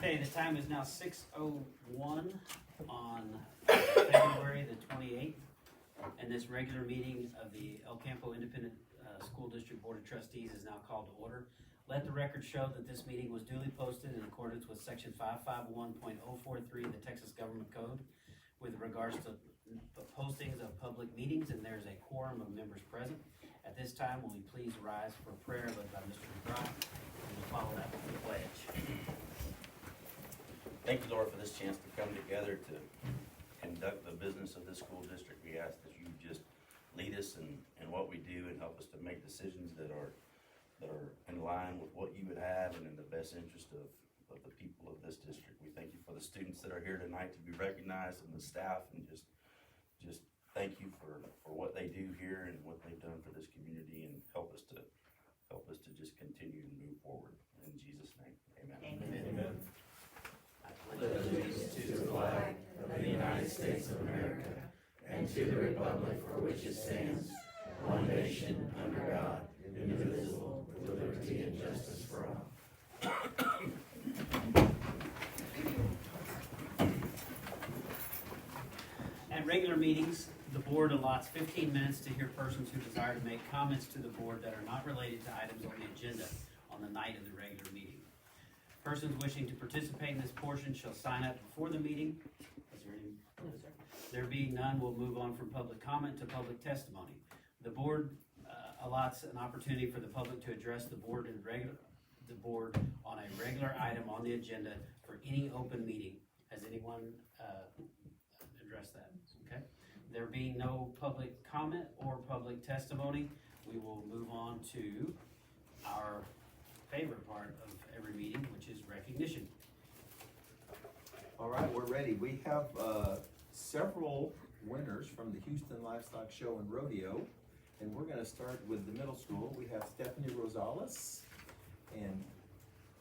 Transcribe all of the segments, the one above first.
Okay, the time is now 6:01 on February the 28th, and this regular meeting of the El Campo Independent School District Board of Trustees is now called to order. Let the record show that this meeting was duly posted in accordance with section 551.043 of the Texas Government Code with regards to postings of public meetings, and there's a quorum of members present. At this time, will we please rise for prayer led by Mr. Bragg, and we'll follow that with the pledge. Thank you, Lord, for this chance to come together to conduct the business of this school district. We ask that you just lead us in what we do and help us to make decisions that are in line with what you would have and in the best interest of the people of this district. We thank you for the students that are here tonight to be recognized and the staff, and just thank you for what they do here and what they've done for this community, and help us to just continue to move forward. In Jesus' name, amen. Amen. I pledge allegiance to the flag of the United States of America and to the republic for which it stands, one nation under God, indivisible, with liberty and justice for all. At regular meetings, the board allots 15 minutes to hear persons who desire to make comments to the board that are not related to items on the agenda on the night of the regular meeting. Persons wishing to participate in this portion shall sign up before the meeting. Is there any? There being none, we'll move on from public comment to public testimony. The board allots an opportunity for the public to address the board on a regular item on the agenda for any open meeting. Has anyone addressed that? Okay. There being no public comment or public testimony, we will move on to our favorite part of every meeting, which is recognition. All right, we're ready. We have several winners from the Houston Livestock Show and Rodeo, and we're going to start with the middle school. We have Stephanie Rosales, and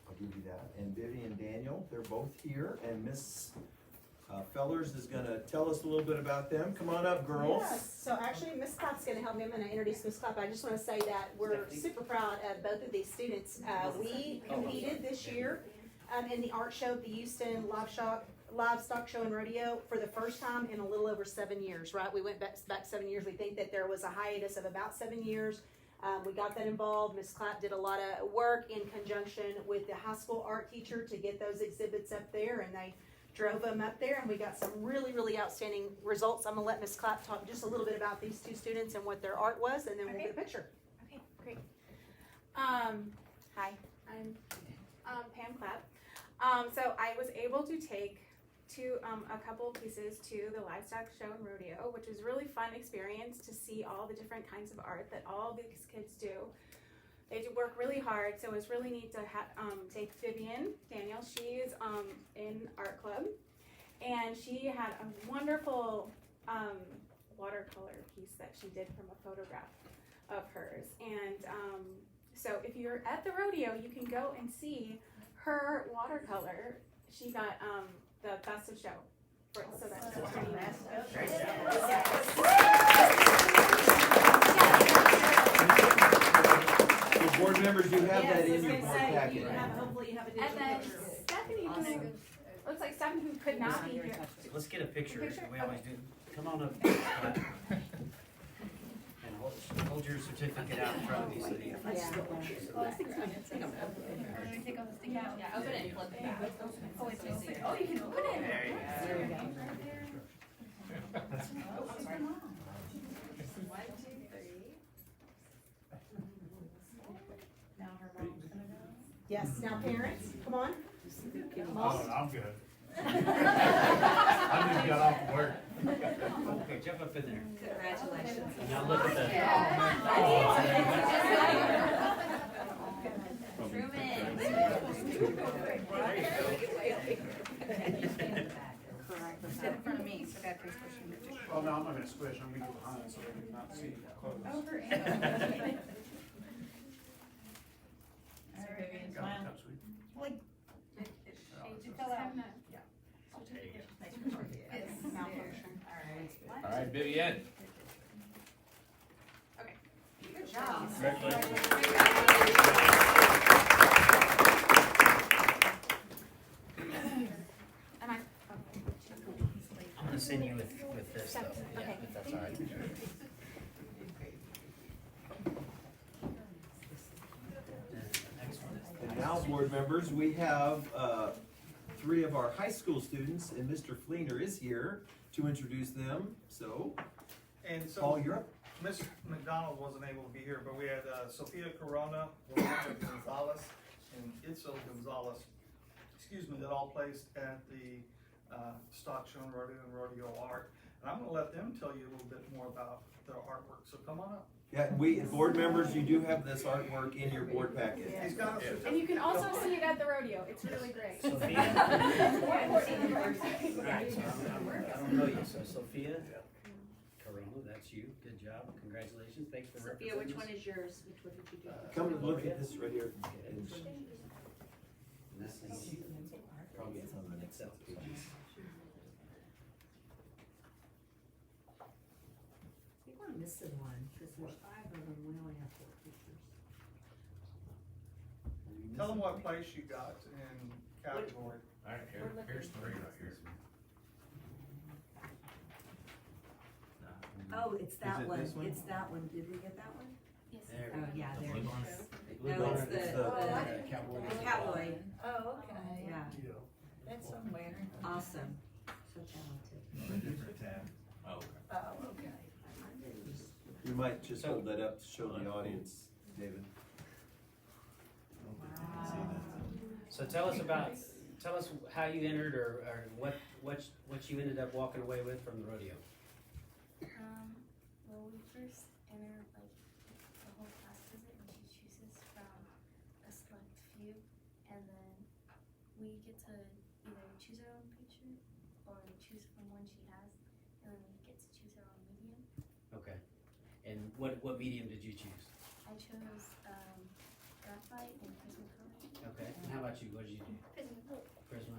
I'll give you that, and Vivian Daniel. They're both here, and Miss Fellers is going to tell us a little bit about them. Come on up, girls. Yes, so actually Miss Clapp's going to help me. I'm going to introduce Miss Clapp. I just want to say that we're super proud of both of these students. We competed this year in the art show at the Houston Livestock Show and Rodeo for the first time in a little over 7 years, right? We went back 7 years. We think that there was a hiatus of about 7 years. We got that involved. Miss Clapp did a lot of work in conjunction with the high school art teacher to get those exhibits up there, and they drove them up there, and we got some really, really outstanding results. I'm gonna let Miss Clapp talk just a little bit about these two students and what their art was, and then we'll get a picture. Okay, great. Hi, I'm Pam Clapp. So I was able to take a couple pieces to the Livestock Show and Rodeo, which was a really fun experience to see all the different kinds of art that all these kids do. They do work really hard, so it was really neat to take Vivian Daniel. She's in art club, and she had a wonderful watercolor piece that she did from a photograph of hers. And so if you're at the rodeo, you can go and see her watercolor. She got the best of show. So that's pretty So board members, you have that in your board packet. Hopefully you have a digital And then picture. Stephanie, who looks like Stephanie, who could not be here. Let's get a picture. Picture? We always do. Come on up. And hold your certificate out in front of you so that you can Take off the stick out. Yeah, open it and flip it back. Oh, it's open. Oh, you can open it. There you go. Yes, now parents, come on. Oh, I'm good. I just got off work. Okay, jump up in there. Congratulations. Now look at the. Sit in front of me, so Dad, please push him. Oh, no, I'm not gonna squish, I'm gonna get behind so they can not see close. Over and Got it, come, sweet. you fill out. All right, Vivian. Okay. Good job. Congratulations. send you with this though, yeah, Okay. if that's all right. Next one is- And now, board members, we have, 3 of our high school students, and Mr. Fleener is here to introduce them, so, And so, Paul, you're up. Ms. McDonald wasn't able to be here, but we had Sophia Corona, Veselka Gonzalez, and Itzel Gonzalez, that all placed at the stock show and rodeo art. And I'm gonna let them tell you a little bit more about their artwork, so come on up. Yeah, we, board members, you do have this artworort in your board packet. He's got a And you can also see it at the rodeo. It's really great. Sophia? Right, so I don't know you, so Sophia Corona, that's you, good job, congratulations, thanks for representing Sophia, which us. one is yours? Which one did you do? Come and look at this right here. And And this is probably it's on the next set of pages. You want to miss the one, because there's 5 of them, we only have 4 pictures. Tell them what place you got in category. Alright, here's 3 right here. Oh, it's that it one, this one? it's that one, did we get that one? There. Oh, yeah, there it Blue is. Blue No, bar, it's the cowboy. cowboy, Oh, okay. yeah, That's somewhere. awesome, so talented. Different tab. Oh, okay. Oh, okay. You might just hold that up to show the audience, David. So tell us how you entered or what you ended up walking away with from the rodeo. Well, we first enter like the whole class visit, and she chooses from a select few, and then we get to either choose our own picture or choose from one she has, and then we get to choose our own medium. Okay. And what medium did you choose? I chose graphite and Prismacolor. Okay. And how about you? What did you do? Prismacolor. Prisma.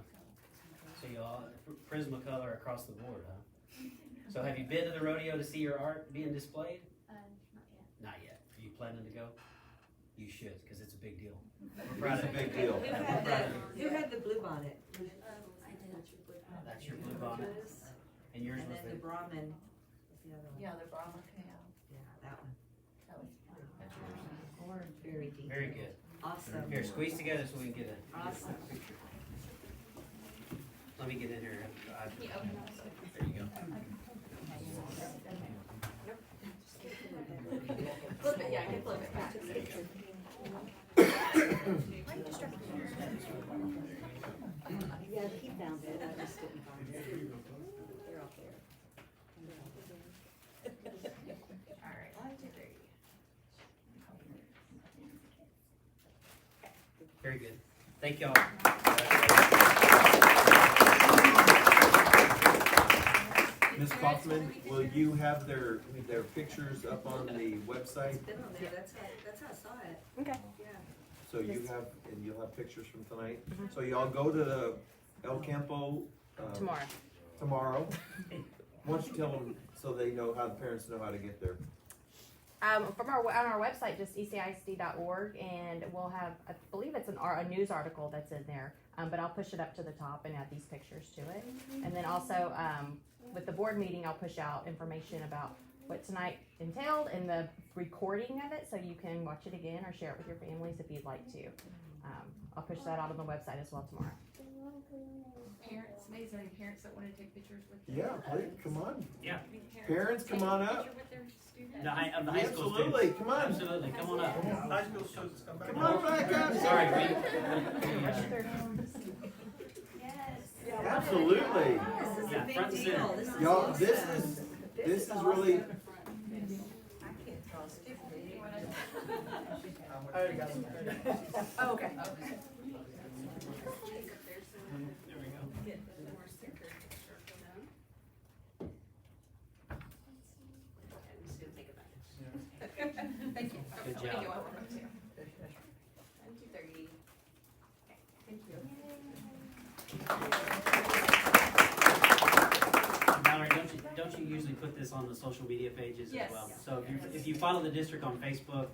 So you all Prismacolor across the board, huh? So have you been to the rodeo to see your art being displayed? Not yet. Not yet. Are you planning to go? You should, because it's a big deal. We're proud It's a of big you. deal. Who had the blue bonnet? I did. That's your blue bonnet. And yours And was then the the, Brahmin, what's the other one? Yeah, the Brahma Canal. Yeah, that one, That was that's yours. orange, very deep. Very good. Awesome. Here, squeeze together so we can get a Awesome. picture. Let me get in here. There you go. Flip it, yeah, I can flip it back. Yeah, he found it, I just didn't find it. They're all there. All right, 1, 2, 3. Very good. Thank y'all. Ms. Kaufman, will you have their pictures up on the website? It's been on there, that's how I saw it, Okay. yeah. So you have, and you'll have pictures from tonight? So y'all go to the El Campo, tomorrow. Why don't you tell them so they know how, the parents know how to get there? On our website, just ecisd.org, and we'll have, I believe it's a news article that's in there, but I'll push it up to the top and add these pictures to it. And then also, with the board meeting, I'll push out information about what tonight entailed and the recording of it, so you can watch it again or share it with your families if you'd like to. I'll push that out on the website as well tomorrow. Parents, is there any parents that want to take pictures with their? Yeah, please, come on. Yeah. Parents, come on up. Picture with their students? Of the high school students. Absolutely, come on. Absolutely, come on up. High school students come back. Come on back up. Sorry, Yes. Absolutely. This is Yeah, a big front and center. deal, this is Y'all, awesome. this is really, I can't draw stick. I already got them. Oh, okay. There we go. Get some more stickers. Thank you. Good Okay, job. you want one too? 1, 2, 3. Okay, thank you. Mallory, don't you usually put this on the social media pages as Yes. well? So if you follow the district on Facebook,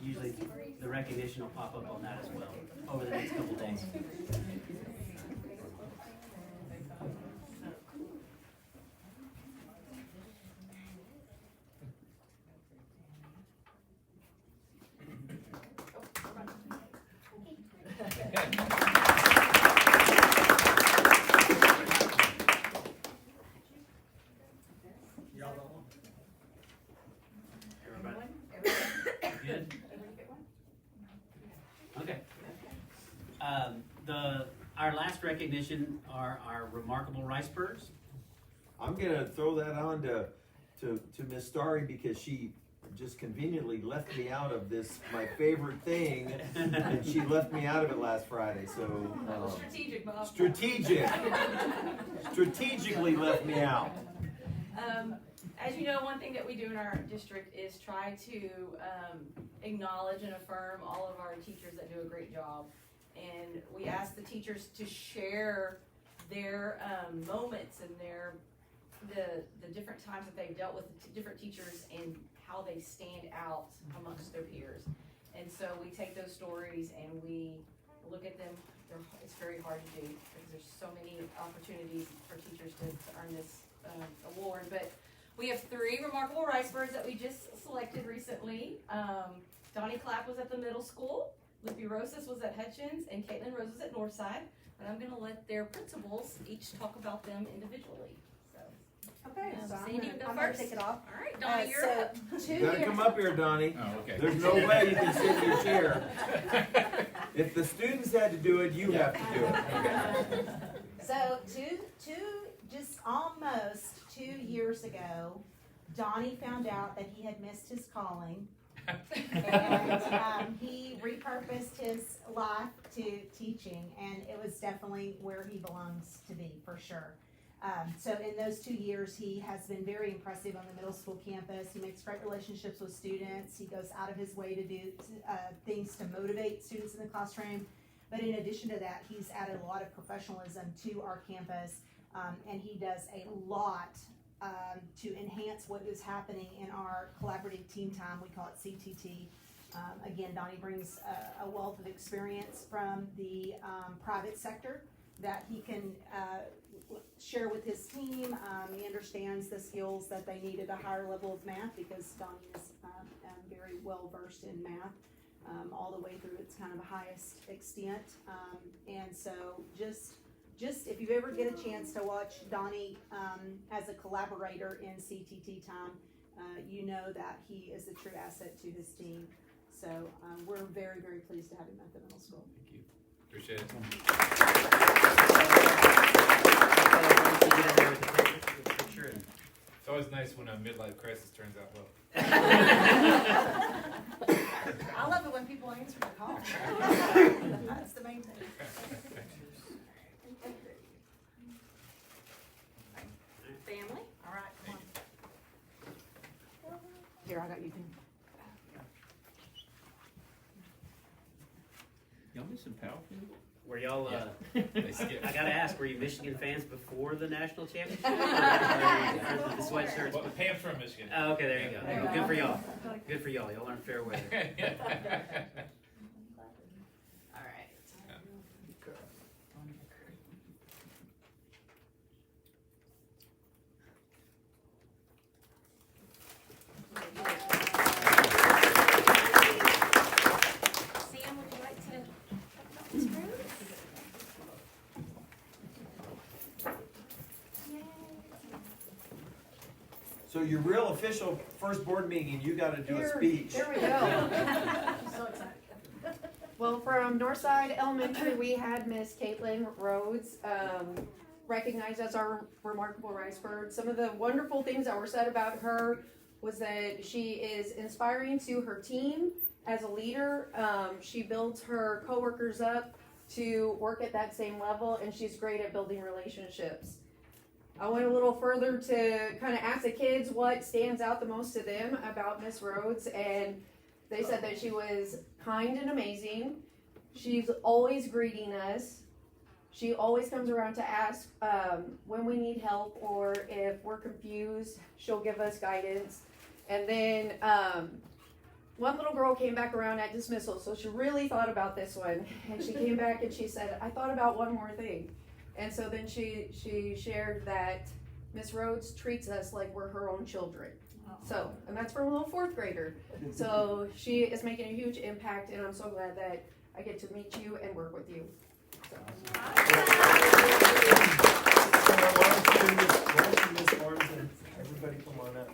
usually the recognition will pop up on that as well over the next couple days. Y'all don't want? Everybody good? Okay. Our last recognition are our remarkable Ricebirds. I'm gonna throw that on to Miss Starry because she just conveniently left me out of this, my favorite thing, and she left me out of it last Friday, so. Strategic, Bob. Strategically left me out. As you know, one thing that we do in our district is try to acknowledge and affirm all of our teachers that do a great job. And we ask the teachers to share their moments and the different times that they've dealt with different teachers and how they stand out amongst their peers. And so we take those stories and we look at them. It's very hard to do because there's so many opportunities for teachers to earn this award. But we have 3 remarkable Ricebirds that we just selected recently. Donnie Clapp was at the middle school, Lippy Rosas was at Hutchins, and Caitlin Rose was at Northside. But I'm gonna let their principals each talk about them individually. So, Okay, so Sandy, you go I'm gonna first. take it off. all right, Donnie, you're up. So, You gotta come up here, Donnie. Oh, okay. There's no way you can sit in your chair. If the students had to do it, you have to do it. So just almost 2 years ago, Donnie found out that he had missed his calling. And he repurposed his life to teaching, and it was definitely where he belongs to be, for sure. So in those 2 years, he has been very impressive on the middle school campus. He makes great relationships with students. He goes out of his way to do things to motivate students in the classroom. But in addition to that, he's added a lot of professionalism to our campus, and he does a lot to enhance what is happening in our collaborative team time. We call it CTT. Again, Donnie brings a wealth of experience from the private sector that he can share with his team. He understands the skills that they need at a higher level of math because Donnie is very well versed in math. All the way through its kind of highest extent. And so just if you ever get a chance to watch Donnie as a collaborator in CTT time, you know that he is a true asset to his team. So we're very, very pleased to have him at the middle school. Thank you. Appreciate it. It's always nice when a midlife crisis turns out well. I love it when people answer the call. That's the main thing. Family? All right, come on. Here, I got you. Y'all missing Powerfield? Were y'all, They skip. I gotta ask, were you Michigan fans before the national championship? Or the sweatshirts? Well, Pam's from Michigan. Oh, okay, there you go. Good for y'all. Good for y'all. Y'all aren't fair weather. All right. Sam, would you like to talk about this group? So your real official first board meeting, you gotta do a speech. There we go. Well, from Northside Elementary, we had Miss Caitlin Rhodes, recognized as our remarkable Ricebird. Some of the wonderful things that were said about her was that she is inspiring to her team as a leader. She builds her coworkers up to work at that same level, and she's great at building relationships. I went a little further to kind of ask the kids what stands out the most to them about Miss Rhodes, and they said that she was kind and amazing. She's always greeting us. She always comes around to ask when we need help or if we're confused, she'll give us guidance. And then one little girl came back around at dismissal, so she really thought about this one. And she came back and she said, I thought about one more thing. And so then she shared that Miss Rhodes treats us like we're her own children. So, and that's from a little fourth grader. So she is making a huge impact, and I'm so glad that I get to meet you and work with you. So. Miss Morrison, everybody come on up.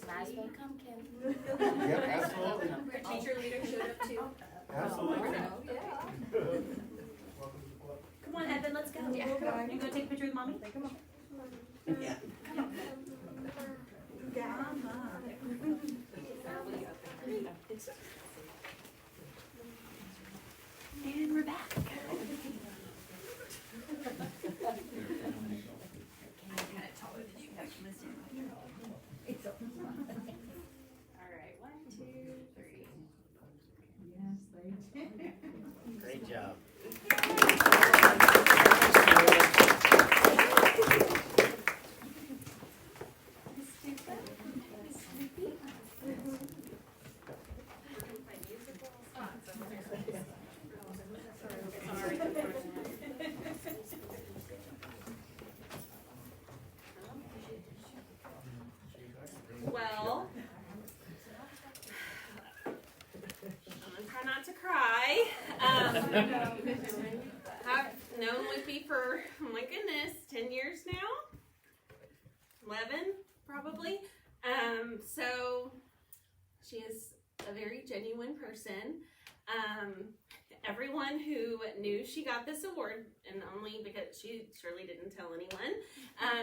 Nice one, come Kim. Yep, absolutely. Our teacher leader showed up too. Absolutely. Come on, Evan, let's go. You gonna take a picture with mommy? Come on. Yeah. And we're back. Alright, 1, 2, 3. Great job. Well, I'm gonna try not to cry. I've known Whippy for, oh my goodness, 10 years now? 11, probably. So she is a very genuine person. Everyone who knew she got this award, and only because she surely didn't tell anyone,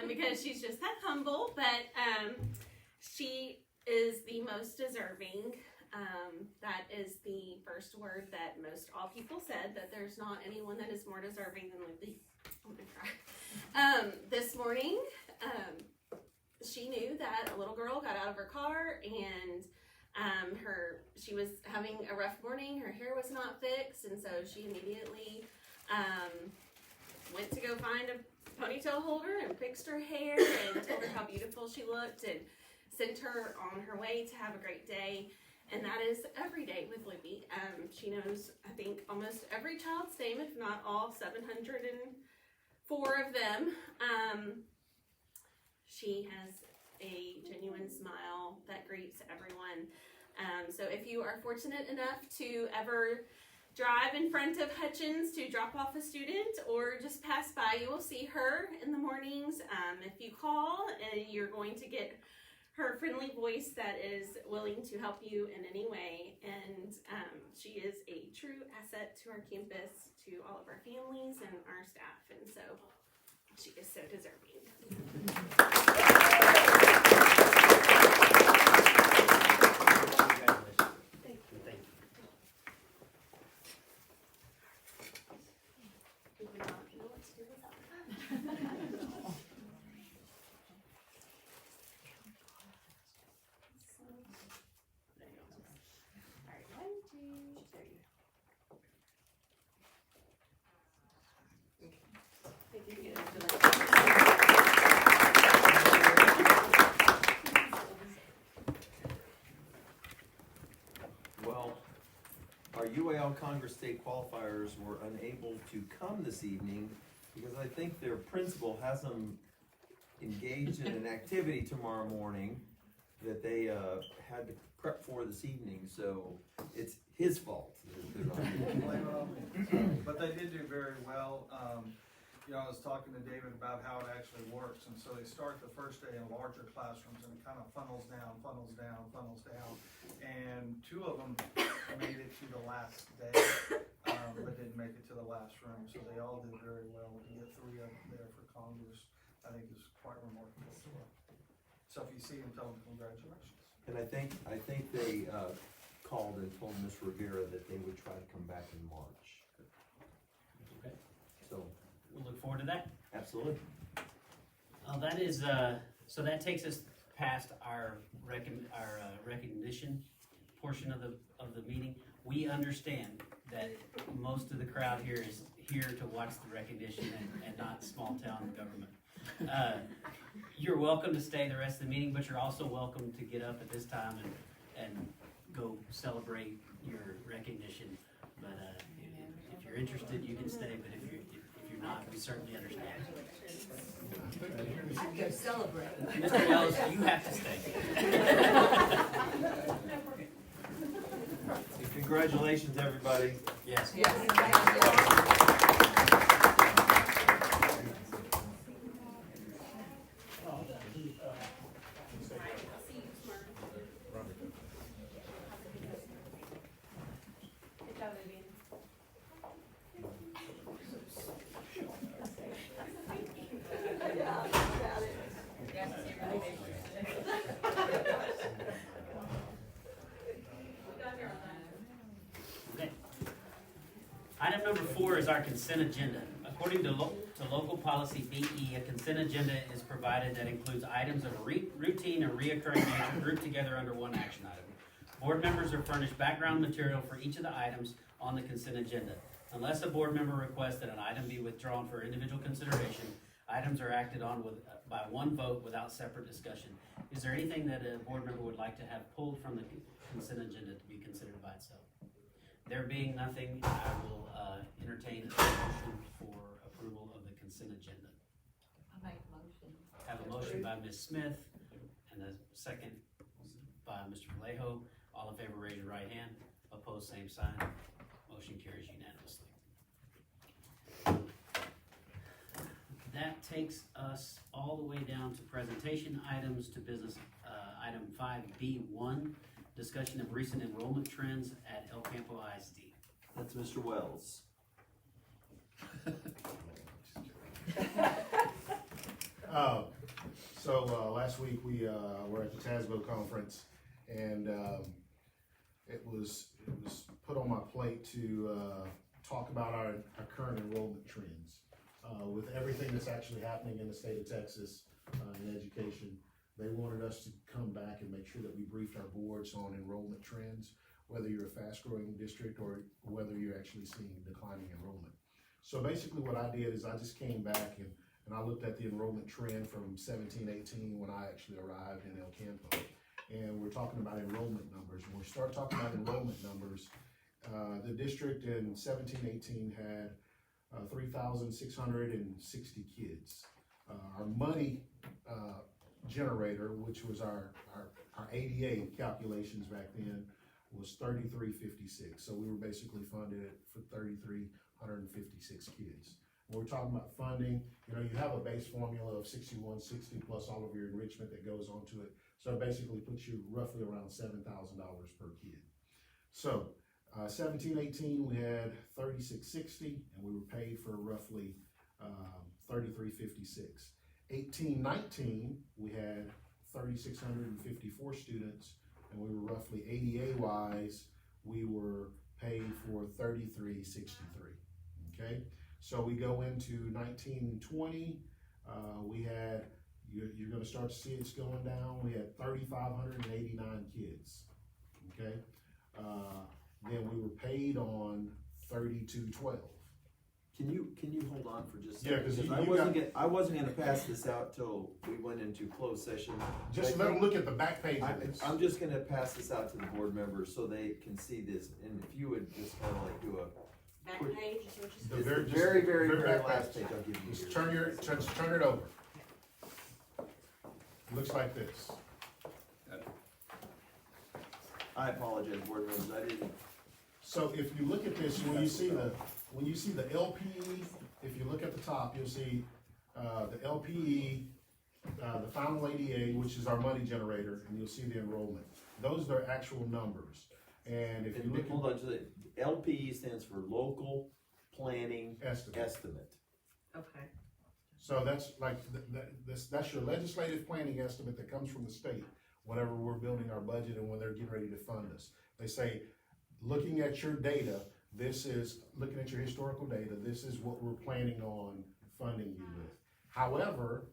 because she's just that humble, but she is the most deserving. That is the first word that most all people said, that there's not anyone that is more deserving than Libby. I'm gonna cry. This morning, she knew that a little girl got out of her car and she was having a rough morning. Her hair was not fixed, and so she immediately went to go find a ponytail holder and fixed her hair and told her how beautiful she looked and sent her on her way to have a great day. And that is every day with Libby. She knows, I think, almost every child's name, if not all 704 of them. She has a genuine smile that greets everyone. So if you are fortunate enough to ever drive in front of Hutchins to drop off a student or just pass by, you will see her in the mornings. If you call, you're going to get her friendly voice that is willing to help you in any way. And she is a true asset to our campus, to all of our families and our staff. And so she is so deserving. Thank you. Thank you. We would not know what to do without her. Alright, 1, 2, 3. Thank you. Well, our UAL Congress State qualifiers were unable to come this evening because I think their principal has them engaged in an activity tomorrow morning that they had to prep for this evening, so it's his fault. Blame it on me. But they did do very well. I was talking to David about how it actually works, and so they start the first day in larger classrooms, and it kind of funnels down, and 2 of them made it to the last day, but didn't make it to the last room, so they all did very well. To get 3 of them there for Congress, I think is quite remarkable as well. So if you see them, tell them congratulations. And I think they called and told Ms. Rivera that they would try to come back in March. Okay. So, We'll look forward to that. absolutely. That is, so that takes us past our recognition portion of the meeting. We understand that most of the crowd here is here to watch the recognition and not small town government. You're welcome to stay the rest of the meeting, but you're also welcome to get up at this time and go celebrate your recognition. But if you're interested, you can stay, but if you're not, we certainly understand. I'd go celebrate. Mr. Wells, you have to stay. Congratulations, everybody. Yes. Good job, Vivian. Okay. Item number 4 is our consent agenda. According to local policy BE, a consent agenda is provided that includes items of a routine or reoccurring nature grouped together under one action item. Board members are furnished background material for each of the items on the consent agenda. Unless a board member requests that an item be withdrawn for individual consideration, items are acted on by one vote without separate discussion. Is there anything that a board member would like to have pulled from the consent agenda to be considered by itself? There being nothing, I will entertain a motion for approval of the consent agenda. I make a motion. Have a motion by Ms. Smith and a second by Mr. Vallejo. All in favor, raise your right hand. Opposed, same sign. Motion carries unanimously. That takes us all the way down to presentation items to business, item 5B1, discussion of recent enrollment trends at El Campo ISD. That's Mr. Wells. Last week we were at the Tazbo conference, and it was put on my plate to talk about our current enrollment trends. With everything that's actually happening in the state of Texas in education, they wanted us to come back and make sure that we briefed our boards on enrollment trends, whether you're a fast-growing district or whether you're actually seeing declining enrollment. So basically what I did is I just came back and I looked at the enrollment trend from 17-18 when I actually arrived in El Campo. And we're talking about enrollment numbers. When we start talking about enrollment numbers, the district in 17-18 had 3,660 kids. Our money generator, which was our ADA calculations back then, was 3,356. So we were basically funded for 3,356 kids. When we're talking about funding, you have a base formula of 6160 plus all of your enrichment that goes onto it. So it basically puts you roughly around $7,000 per kid. So 17-18 we had 3,660 and we were paid for roughly 3,356. 18-19 we had 3,654 students and we were roughly ADA wise we were paid for 3,363. Okay, so we go into 19-20, we had, you're going to start to see it's going down. We had 3,589 kids. Okay, then we were paid on 3,212. Can you hold on for just a Yeah, second? because I wasn't gonna pass this out till we went into closed session. Just let them look at the back page of this. I'm just gonna pass this out to the board members so they can see this, and if you would just kinda like do a. Back quick- page is what you It's said. the very back last page. page I'll give you. Just here. turn it over. Looks like this. I apologize, board members, I didn't. So if you look at this, when you see the LPE, if you look at the top, you'll see the LPE, the final ADA, which is our money generator, and you'll see the enrollment. Those are actual numbers. And if you look Hold on, so the LPE stands for Local Planning at estimate. Okay. So that's like, that's your legislative planning estimate that comes from the state whenever we're building our budget and when they're getting ready to fund us. They say, looking at your data, looking at your historical data, this is what we're planning on funding you with. However,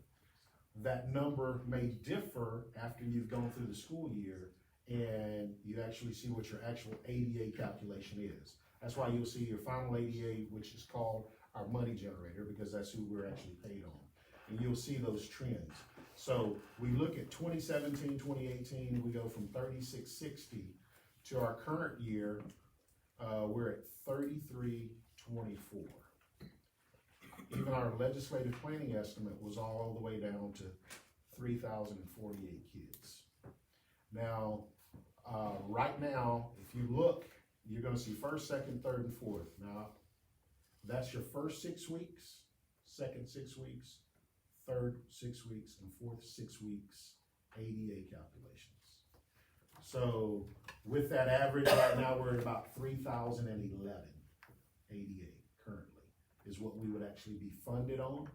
that number may differ after you've gone through the school year and you actually see what your actual ADA calculation is. That's why you'll see your final ADA, which is called our money generator, because that's who we're actually paid on. And you'll see those trends. So we look at 2017, 2018, we go from 3,660 to our current year, we're at 3,324. Even our legislative planning estimate was all the way down to 3,048 kids. Now, Right now, if you look, you're gonna see first, second, third, and fourth. Now, that's your first 6 weeks, second 6 weeks, third 6 weeks, and fourth 6 weeks ADA calculations. So with that average, right now, we're at about 3,011 ADA currently, is what we would actually be funded on.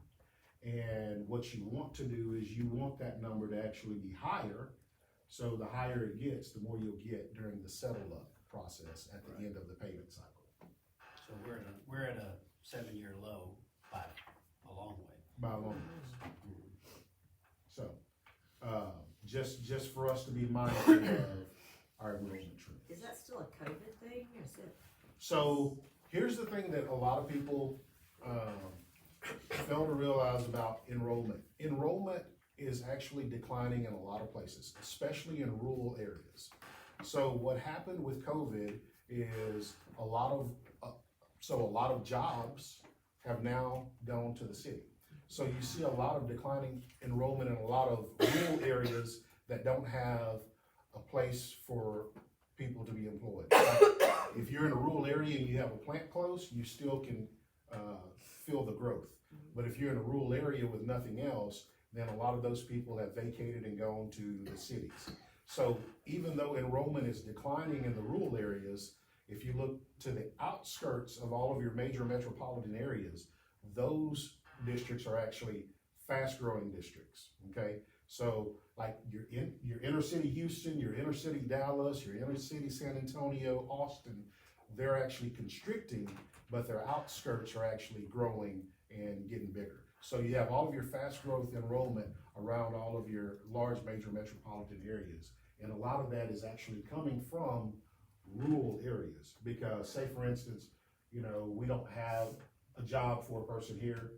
And what you want to do is you want that number to actually be higher. So the higher it gets, the more you'll get during the settle up process at the end of the payment cycle. So we're at a 7-year low by a long way. By a long ways. So, just for us to be mindful of our enrollment trend. Is that still a COVID thing, or is it? So, here's the thing that a lot of people, fail to realize about enrollment. Enrollment is actually declining in a lot of places, especially in rural areas. So what happened with COVID is a lot of jobs have now gone to the city. So you see a lot of declining enrollment in a lot of rural areas that don't have a place for people to be employed. If you're in a rural area and you have a plant close, you still can feel the growth. But if you're in a rural area with nothing else, then a lot of those people have vacated and gone to the cities. So even though enrollment is declining in the rural areas, if you look to the outskirts of all of your major metropolitan areas, those districts are actually fast-growing districts, okay? So like your inner city Houston, your inner city Dallas, your inner city San Antonio, Austin, they're actually constricting, but their outskirts are actually growing and getting bigger. So you have all of your fast growth enrollment around all of your large major metropolitan areas. And a lot of that is actually coming from rural areas because, say for instance, we don't have a job for a person here.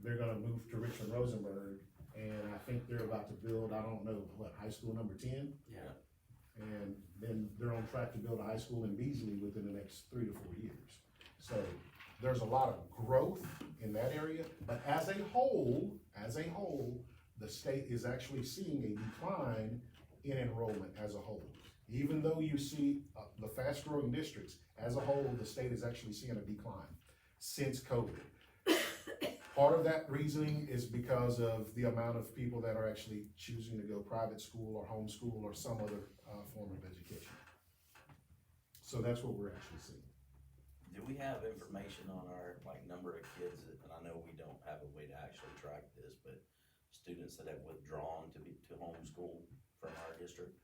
They're gonna move to Richmond Rosenberg, and I think they're about to build, I don't know, high school number 10? Yeah. And then they're on track to build a high school in Beasley within the next 3 to 4 years. So there's a lot of growth in that area, but as a whole, the state is actually seeing a decline in enrollment as a whole. Even though you see the fast growing districts, as a whole, the state is actually seeing a decline since COVID. Part of that reasoning is because of the amount of people that are actually choosing to go private school or homeschool or some other form of education. So that's what we're actually seeing. Do we have information on our, number of kids that, and I know we don't have a way to actually track this, but students that have withdrawn to homeschool from our district?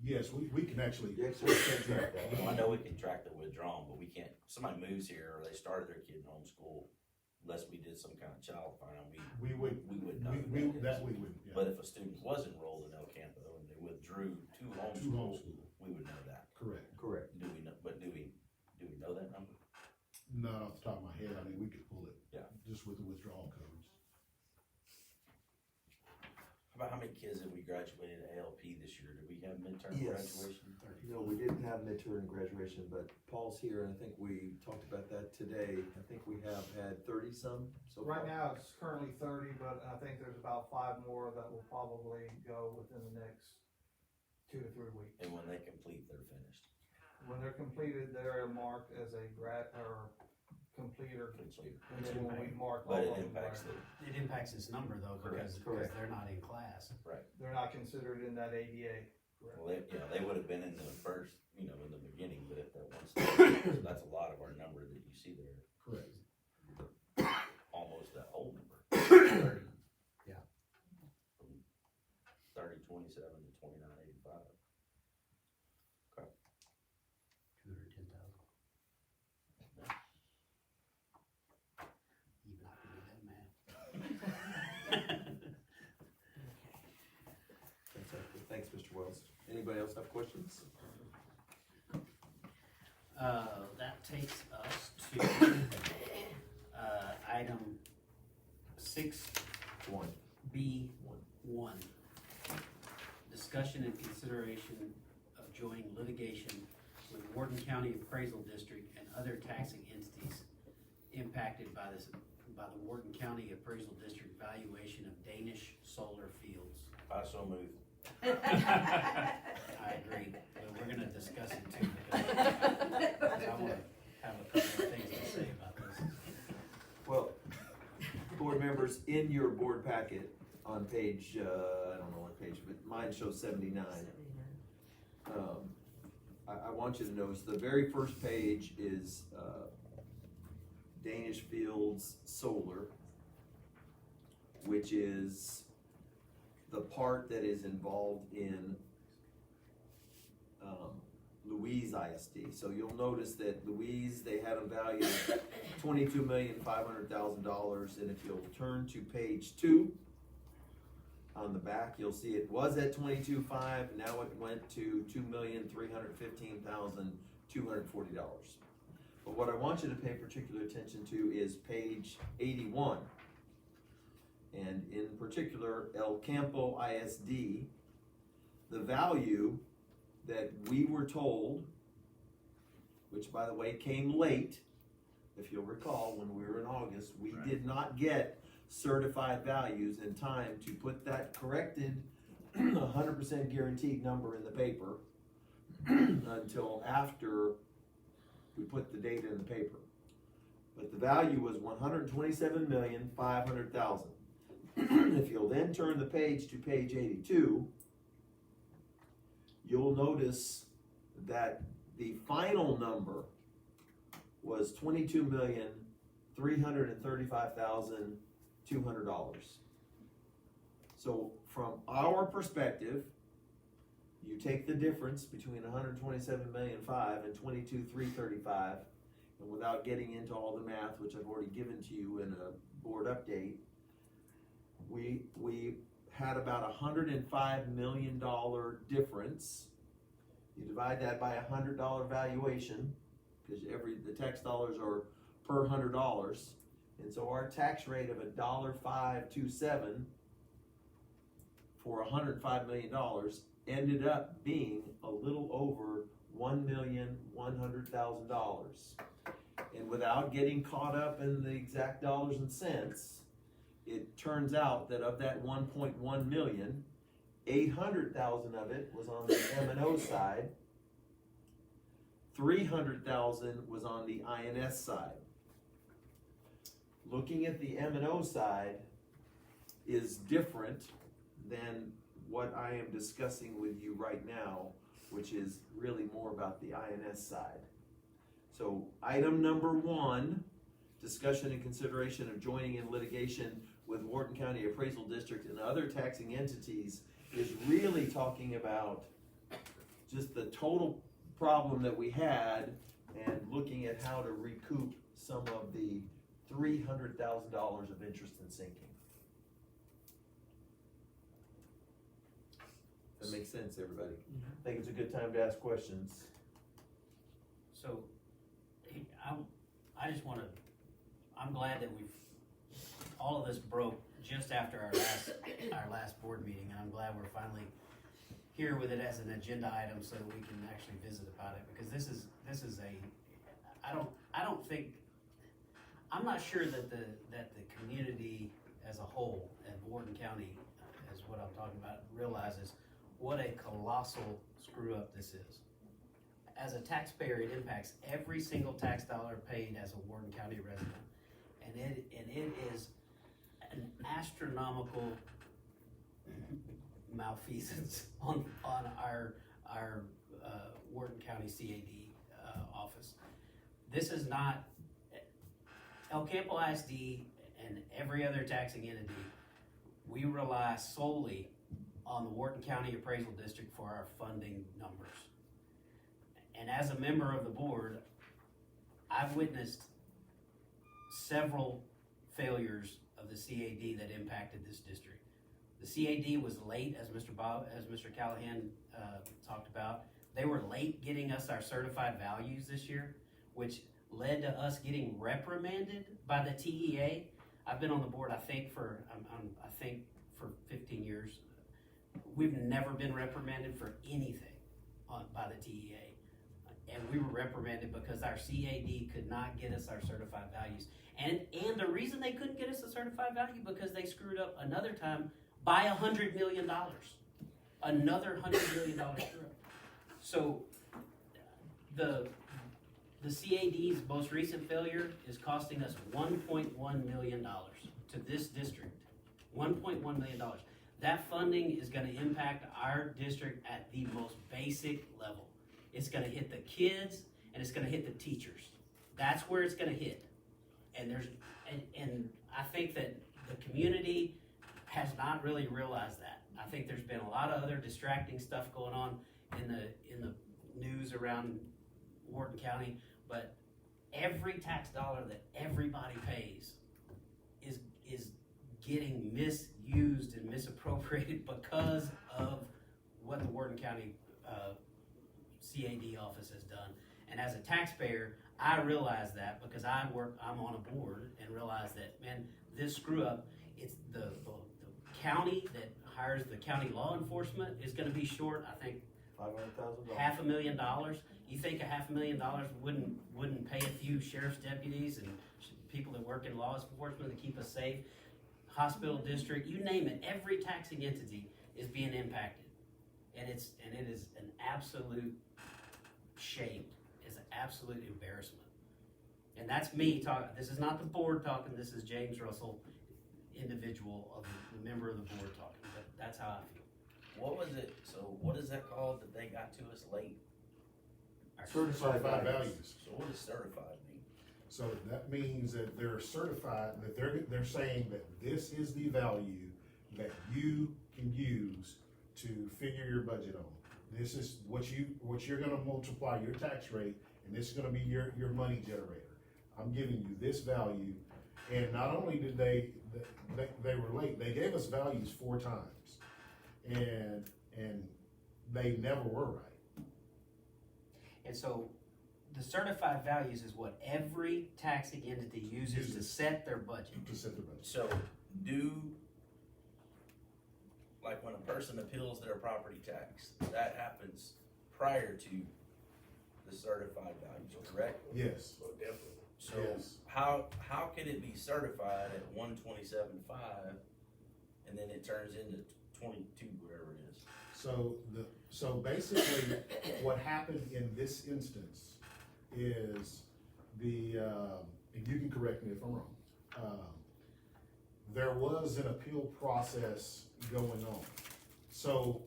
Yes, we can actually. Yes, we can track that. Well, I know we can track the withdrawn, but we can't, somebody moves here or they started their kid in homeschool, unless we did some kind of child find, we would know. We would, yeah. But if a student was enrolled in El Campo and they withdrew to homeschool, we would know that. Correct. Do we know that number? Not off the top of my head, we could pull it. Yeah. Just with the withdrawal codes. How about how many kids have we graduated at ALP this year? Did we have midterm Yes. graduation? No, we didn't have midterm graduation, but Paul's here, and I think we talked about that today. I think we have had 30-some so far. Right now, it's currently 30, but I think there's about 5 more that will probably go within the next 2 to 3 weeks. And when they complete, they're finished. When they're completed, they're marked as a grad or completer. And then when we mark all But of it them, impacts It impacts this number though, because they're not in class. they're not considered in that ADA. Well, they would have been in the first, in the beginning, but if that once, so that's a lot of our number that you see there. Correct. Almost that whole number. 30. Yeah. From 3027 to 2985. Okay. 210,000. Even I can do that math. Thanks, Mr. Wells. Anybody else have questions? That takes us to, item 6B1. Discussion and consideration of joining litigation with Wharton County Appraisal District and other taxing entities impacted by the Wharton County Appraisal District valuation of Danish solar fields. I so moved. I agree. But we're gonna discuss it too, because I wanna have a couple of things to say about this. Well, board members, in your board packet on page, I don't know what page, but mine shows 79. I want you to notice the very first page is Danish Fields Solar, which is the part that is involved in Louise ISD. So you'll notice that Louise, they had a value of $22,500,000, and if you'll turn to page 2, on the back, you'll see it was at 22.5, now it went to $2,315,240. But what I want you to pay particular attention to is page 81. And in particular, El Campo ISD, the value that we were told, which by the way came late, if you'll recall, when we were in August, we did not get certified values in time to put that corrected 100% guaranteed number in the paper until after we put the data in the paper. But the value was $127,500,000. If you'll then turn the page to page 82, you'll notice that the final number was $22,335,200. So from our perspective, you take the difference between $127,500,000 and $22,335,000, and without getting into all the math, which I've already given to you in a board update, we had about $105 million difference. You divide that by $100 valuation, because the tax dollars are per $100, and so our tax rate of $1.527 for $105 million ended up being a little over $1,100,000. And without getting caught up in the exact dollars and cents, it turns out that of that 1.1 million, 800,000 of it was on the M&O side, 300,000 was on the INS side. Looking at the M&O side is different than what I am discussing with you right now, which is really more about the INS side. So item number 1, discussion and consideration of joining in litigation with Wharton County Appraisal District and other taxing entities, is really talking about just the total problem that we had and looking at how to recoup some of the $300,000 of interest and sinking. That makes sense, everybody? I think it's a good time to ask questions. So, I just wanna, I'm glad that all of this broke just after our last board meeting, and I'm glad we're finally here with it as an agenda item so that we can actually visit about it, because this is I'm not sure that the community as a whole at Wharton County, is what I'm talking about, realizes what a colossal screw up this is. As a taxpayer, it impacts every single tax dollar paid as a Wharton County resident, and it is an astronomical malfeasance on our Wharton County CAD office. This is not El Campo ISD and every other taxing entity. We rely solely on the Wharton County Appraisal District for our funding numbers. And as a member of the board, I've witnessed several failures of the CAD that impacted this district. The CAD was late, as Mr. Callahan talked about. They were late getting us our certified values this year, which led to us getting reprimanded by the TEA. I've been on the board, I think for 15 years. We've never been reprimanded for anything by the TEA. And we were reprimanded because our CAD could not get us our certified values. And the reason they couldn't get us a certified value, because they screwed up another time by $100 million. Another $100 million screw up. So the CAD's most recent failure is costing us $1.1 million to this district. $1.1 million. That funding is gonna impact our district at the most basic level. It's gonna hit the kids and it's gonna hit the teachers. That's where it's gonna hit. And and I think that the community has not really realized that. I think there's been a lot of other distracting stuff going on in the news around Wharton County, but every tax dollar that everybody pays is getting misused and misappropriated because of what the Wharton County CAD office has done. And as a taxpayer, I realize that because I'm on a board and realize that, man, this screw up, it's the county that hires the county law enforcement is gonna be short, I think, $500,000. $500,000. You think $500,000 wouldn't pay a few sheriff's deputies and people that work in law enforcement to keep us safe? Hospital district, you name it, every taxing entity is being impacted. And it is an absolute shame. It's an absolute embarrassment. And that's me talking. This is not the board talking, this is James Russell, individual of the member of the board talking. But that's how I feel. What was it, so what is that called that they got to us late? Certified values. So what does certified mean? So that means that they're certified, that they're saying that this is the value that you can use to figure your budget on. This is what you're gonna multiply your tax rate, and this is gonna be your money generator. I'm giving you this value, and not only did they were late, they gave us values 4 times, and they never were right. And so the certified values is what every taxing entity uses to set their budget. To set their budget. So like when a person appeals their property tax, that happens prior to the certified values, correct? Yes. So Yes. how can it be certified at 127.5 and then it turns into 22, whatever it is? So basically, what happened in this instance is and you can correct me if I'm wrong, there was an appeal process going on. So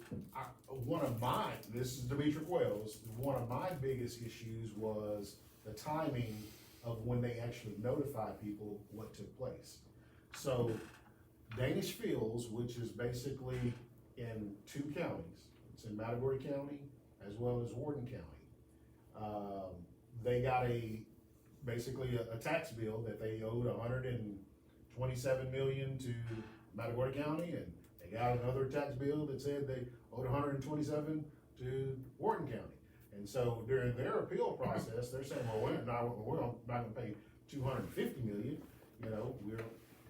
this is Demetri Wells, one of my biggest issues was the timing of when they actually notified people what took place. So Danish Fields, which is basically in 2 counties, it's in Matagorda County as well as Wharton County. They got basically a tax bill that they owed $127 million to Matagorda County, and they got another tax bill that said they owed $127 to Wharton County. And so during their appeal process, they're saying, well, we're not gonna pay $250 million,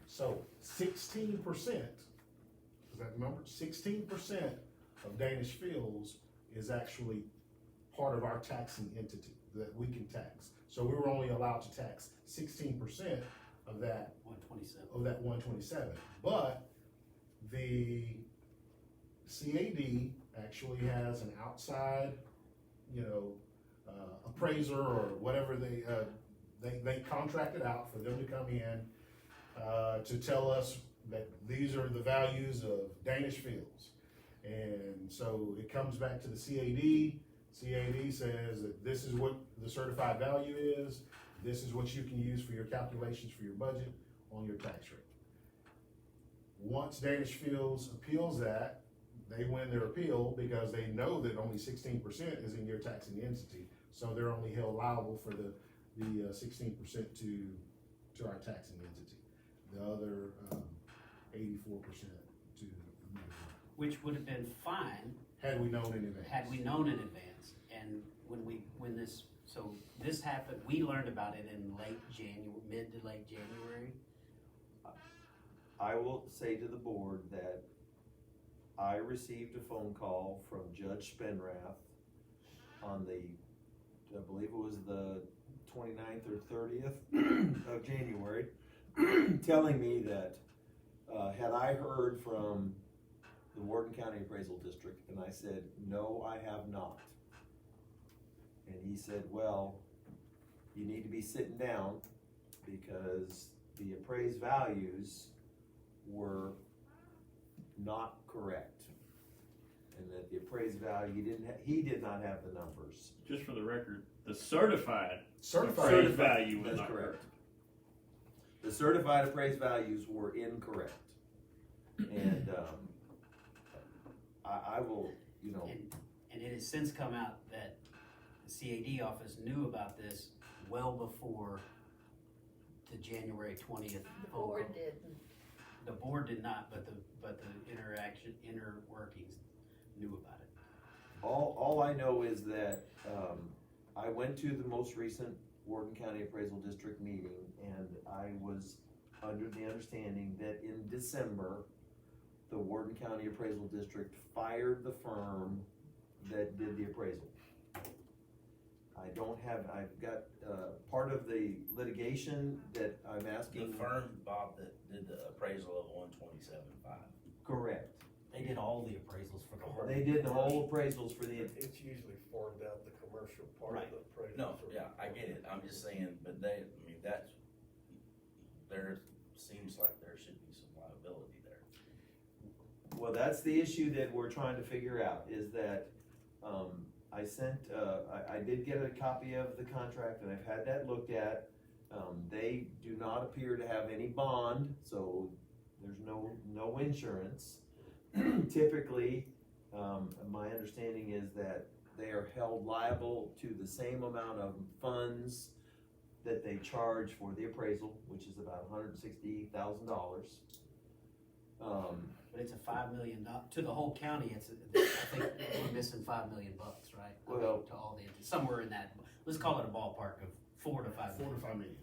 so 16%, is that the number? 16% of Danish Fields is actually part of our taxing entity that we can tax. So we were only allowed to tax 16% of that 127. Of that 127. But the CAD actually has an outside, appraiser or whatever they contracted out for them to come in to tell us that these are the values of Danish Fields. And so it comes back to the CAD. CAD says that this is what the certified value is. This is what you can use for your calculations for your budget on your tax rate. Once Danish Fields appeals that, they win their appeal because they know that only 16% is in your taxing entity. So they're only held liable for the 16% to our taxing entity. The other 84% to the mayor. Which would have been fine Had we known in advance. had we known in advance. And so this happened, we learned about it in mid to late January. I will say to the board that I received a phone call from Judge Spenrath on I believe it was the 29th or 30th of January, telling me that, had I heard from the Wharton County Appraisal District, and I said, no, I have not. And he said, well, you need to be sitting down because the appraised values were not correct. And that the appraised value, he did not have the numbers. Just for the record, the certified Certified. appraised value was That's not correct. correct. The certified appraised values were incorrect. And, I will, you know, And it has since come out that the CAD office knew about this well before the January 20th. The board did. The board did not, but the inner workings knew about it. all I know is that, I went to the most recent Wharton County Appraisal District meeting, and I was under the understanding that in December, the Wharton County Appraisal District fired the firm that did the appraisal. I've got, part of the litigation that I'm The asking. firm, Bob, that did the appraisal of 127.5. Correct. They did all the appraisals for the whole. They did the whole appraisals for the, It's usually farmed out the commercial part of the appraisal. No, yeah, I get it, I'm just saying, but there seems like there should be some liability there. well, that's the issue that we're trying to figure out, is that, I sent, I did get a copy of the contract and I've had that looked at. They do not appear to have any bond, so there's no insurance. Typically, my understanding is that they are held liable to the same amount of funds that they charge for the appraisal, which is about $160,000. But it's a $5 million, to the whole county, I think we're missing $5 million, right? I mean, Well- to all the, somewhere in that, let's call it a ballpark of 4 to 5 4 million. to 5 million.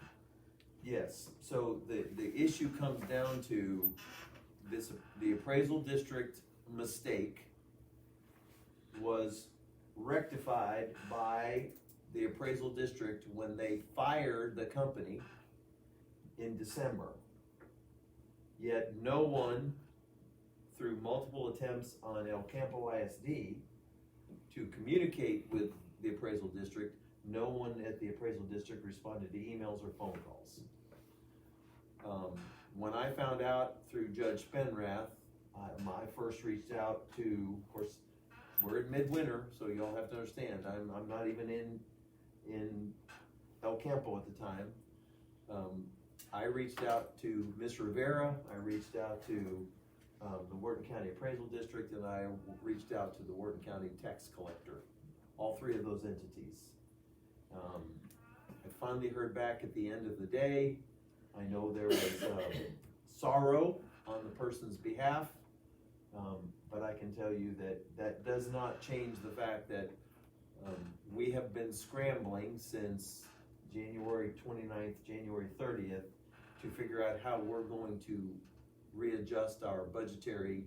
Yes, so the issue comes down to the appraisal district mistake was rectified by the appraisal district when they fired the company in December. Yet no one, through multiple attempts on El Campo ISD to communicate with the appraisal district, no one at the appraisal district responded to emails or phone calls. When I found out through Judge Penrath, I first reached out to, of course, we're in midwinter, so y'all have to understand, I'm not even in El Campo at the time. I reached out to Ms. Rivera, I reached out to the Wharton County Appraisal District, and I reached out to the Wharton County Tax Collector, all three of those entities. I finally heard back at the end of the day. I know there was sorrow on the person's behalf, but I can tell you that does not change the fact that we have been scrambling since January 29th, January 30th to figure out how we're going to readjust our budgetary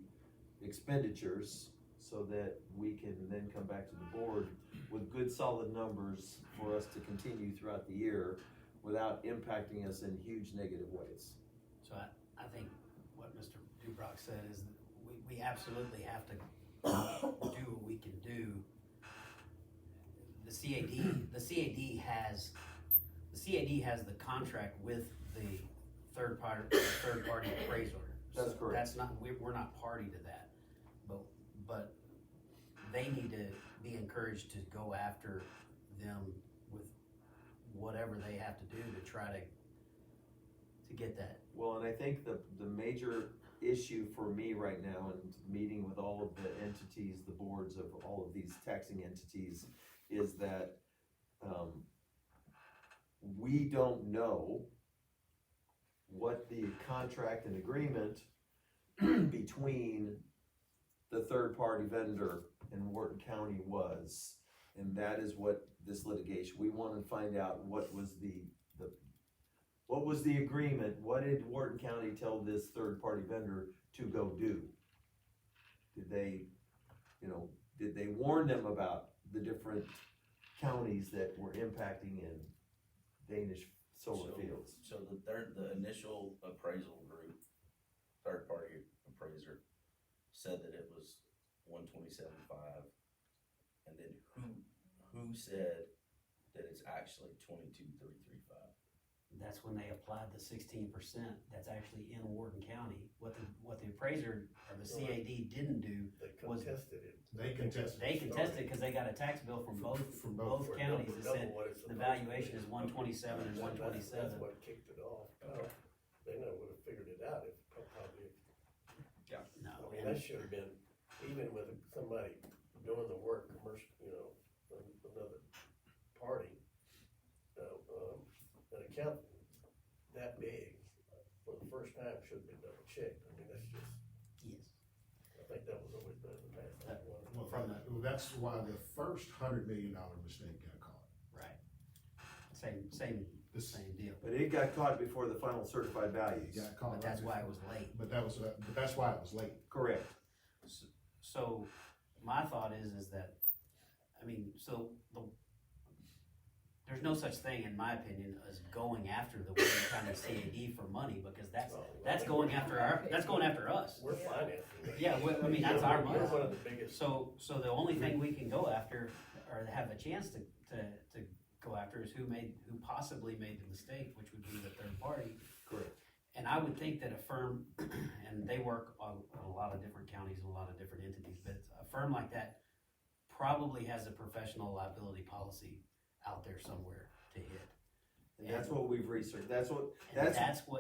expenditures so that we can then come back to the board with good solid numbers for us to continue throughout the year without impacting us in huge negative ways. So I think what Mr. Dubrock said is that we absolutely have to do what we can do. The CAD has the contract with the third party appraiser. That's So correct. That's not, we're not party to that, but they need to be encouraged to go after them with whatever they have to do to try to get that. Well, and I think the major issue for me right now, and meeting with all of the entities, the boards of all of these taxing entities, is that we don't know what the contract and agreement between the third-party vendor and Wharton County was. And that is what this litigation, we want to find out what was the agreement? What did Wharton County tell this third-party vendor to go do? Did they warn them about the different counties that were impacting in Danish solar fields? So the initial appraisal group, third-party appraiser, said that it was 127.5, and then who said that it's actually 22,335. That's when they applied the 16%, that's actually in Wharton County. What the appraiser or the CAD didn't do, They Was- contested it. They contested. they contested because they got a tax bill from both For counties that said double what it's the supposed to valuation be. is 127 and That's 127. what kicked it off. They never would have figured it out if probably, No, I mean, and that should have been, even with somebody doing the work, commercial, another party, an account that big for the first time should have been double checked. I mean, that's just, yes. I think that was always done in the past. Well, from that, well, that's why the first $100 million mistake got caught. Right. Same deal. But it got caught before the final certified values. It got caught. But that's right why it was late. But that's why it was late. Correct. So my thought is that, I mean, there's no such thing, in my opinion, as going after the Wharton County CAD for money, because that's going after us. We're financing it. Yeah, I mean, that's our money. We're one of the biggest. So the only thing we can go after, or have a chance to go after, is who possibly made the mistake, which would be the third party. Correct. And I would think that a firm, and they work on a lot of different counties and a lot of different entities, but a firm like that probably has a professional liability policy out there somewhere to hit. And that's what we've researched. That's what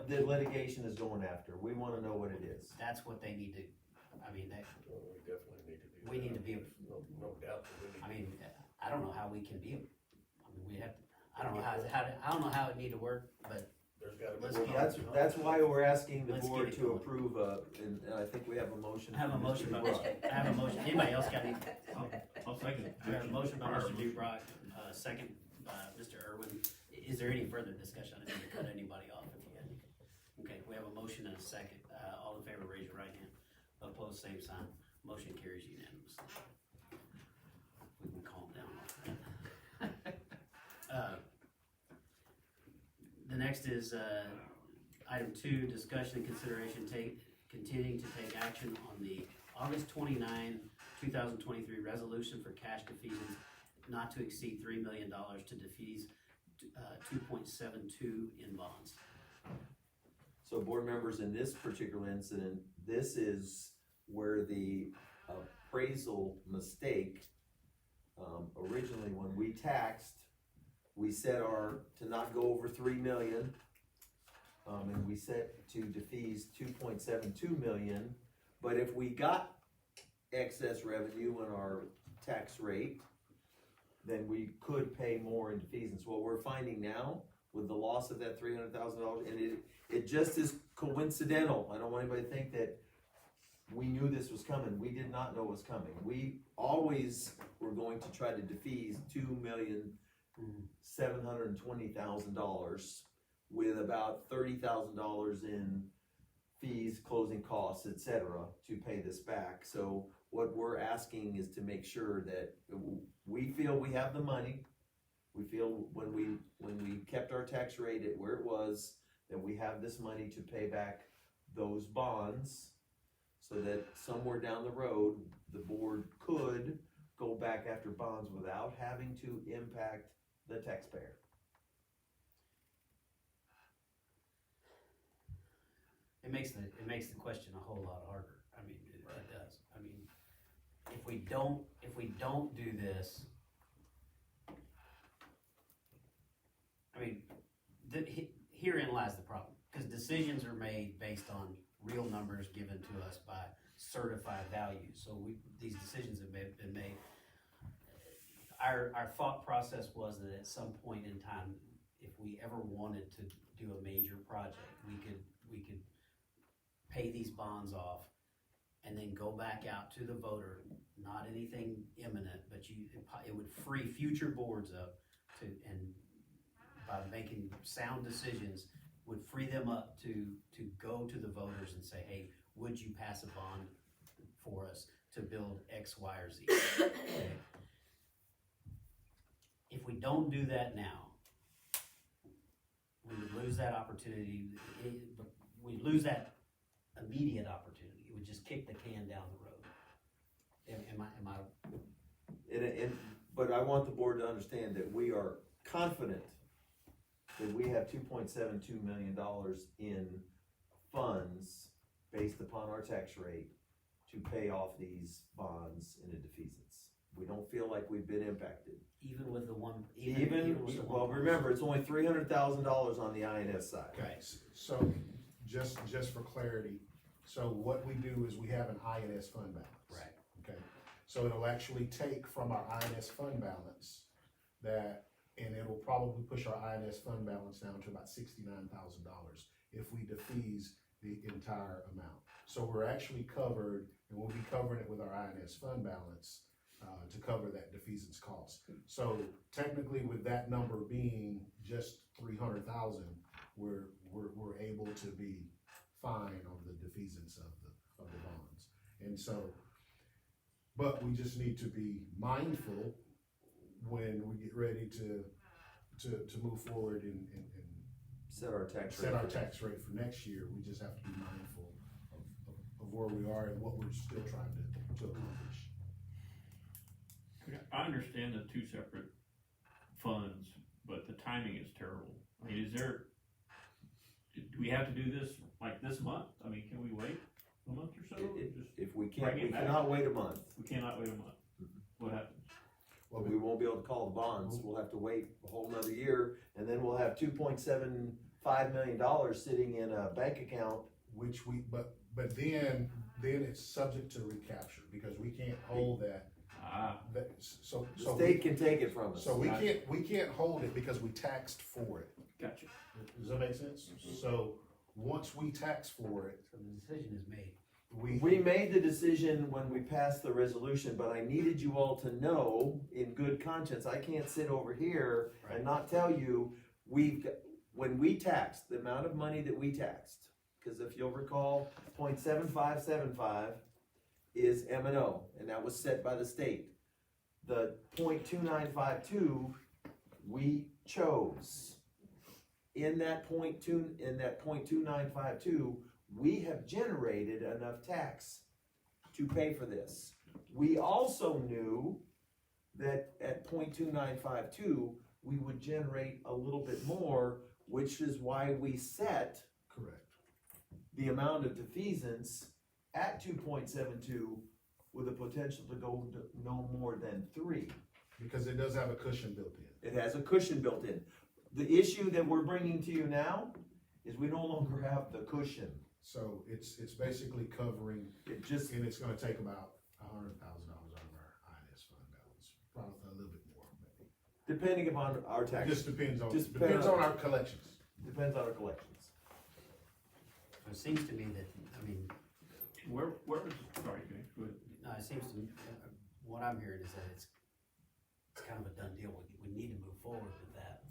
the litigation is going after. We wanna know what it is. That's what they need to, I mean, Well, we definitely need to do that. we need to be, No doubt that we need. I mean, I don't know how we can be, I mean, we have to, I don't know how it need to work, but There's gotta be. Let's more get- That's why we're asking the Let's board get it to going. approve and I think we have a motion. I have a from motion Mr. by Brock. anybody else got any? I'll second it. I have a motion by Mr. Dubrock, second by Mr. Irwin. Is there any further discussion? I didn't cut anybody off if you had any. Okay, we have a motion and a second. All in favor, raise your right hand. Opposed, same sign. Motion carries unanimously. We can calm down off that. The next is, item 2, discussion and consideration continuing to take action on the August 29, 2023 resolution for cash defeasance not to exceed $3 million to defease 2.72 in bonds. So board members, in this particular incident, this is where the appraisal mistake, originally when we taxed, we set to not go over 3 million, and we set to defease 2.72 million, but if we got excess revenue in our tax rate, then we could pay more in defeasance. What we're finding now, with the loss of that $300,000, and it just is coincidental. I don't want anybody to think that we knew this was coming. We did not know it was coming. We always were going to try to defease $2,720,000 with about $30,000 in fees, closing costs, etc., to pay this back. So what we're asking is to make sure that we feel we have the money. We feel when we kept our tax rate at where it was, that we have this money to pay back those bonds, so that somewhere down the road, the board could go back after bonds without having to impact the taxpayer. It makes the question a whole lot harder. I mean, it does. I mean, if we don't do this, I mean, herein lies the problem, because decisions are made based on real numbers given to us by certified values. So these decisions have been made. Our thought process was that at some point in time, if we ever wanted to do a major project, we could pay these bonds off and then go back out to the voter, not anything imminent, but it would free future boards up and by making sound decisions, would free them up to go to the voters and say, hey, would you pass a bond for us to build X, Y, or Z? Okay. If we don't do that now, we would lose that opportunity. We'd lose that immediate opportunity. It would just kick the can down the road. Am I? But I want the board to understand that we are confident that we have $2.72 million in funds based upon our tax rate to pay off these bonds in a defeasance. We don't feel like we've been impacted. Even with the one, Even, with the well, 1%. remember, it's only $300,000 on the INS side. Right. So, just for clarity, so what we do is we have an INS fund balance. Right. Okay, so it'll actually take from our INS fund balance and it'll probably push our INS fund balance down to about $69,000 if we defease the entire amount. So we're actually covered, and we'll be covering it with our INS fund balance to cover that defeasance cost. So technically, with that number being just 300,000, we're able to be fine on the defeasance of the bonds. And so, but we just need to be mindful when we get ready to move forward and Set our tax rate. set our tax rate for next year. We just have to be mindful of where we are and what we're still trying to accomplish. Okay, I understand the two separate funds, but the timing is terrible. I mean, do we have to do this like this month? I mean, can we wait a month or so? If we Bring can't, it we back. cannot wait a month. We cannot wait a month. What happens? Well, we won't be able to call the bonds. We'll have to wait a whole nother year, and then we'll have $2.75 million sitting in a bank account. Which but then it's subject to recapture because we can't hold that. So The state can take it from us. So we can't hold it because we taxed for it. Gotcha. Does that make sense? So once we tax for it, So the decision is made. We made the decision when we passed the resolution, but I needed you all to know in good conscience, I can't sit over here and not tell you, when we taxed, the amount of money that we taxed, because if you'll recall, 0.7575 is M&O, and that was set by the state. The 0.2952, we chose. In that 0.2952, we have generated enough tax to pay for this. We also knew that at 0.2952, we would generate a little bit more, which is why we set correct. the amount of defeasance at 2.72 with a potential to go to no more than 3. Because it does have a cushion built in. It has a cushion built in. The issue that we're bringing to you now is we no longer have the cushion. So it's basically covering, It just, and it's gonna take about $100,000 out of our INS fund balance, probably a little bit more, maybe. depending upon our It tax, just depends on depends on- our collections. depends on our collections. It seems to me that, I mean, Where is, sorry, James, go ahead. no, it seems to me, what I'm hearing is that it's kind of a done deal. We need to move forward with that.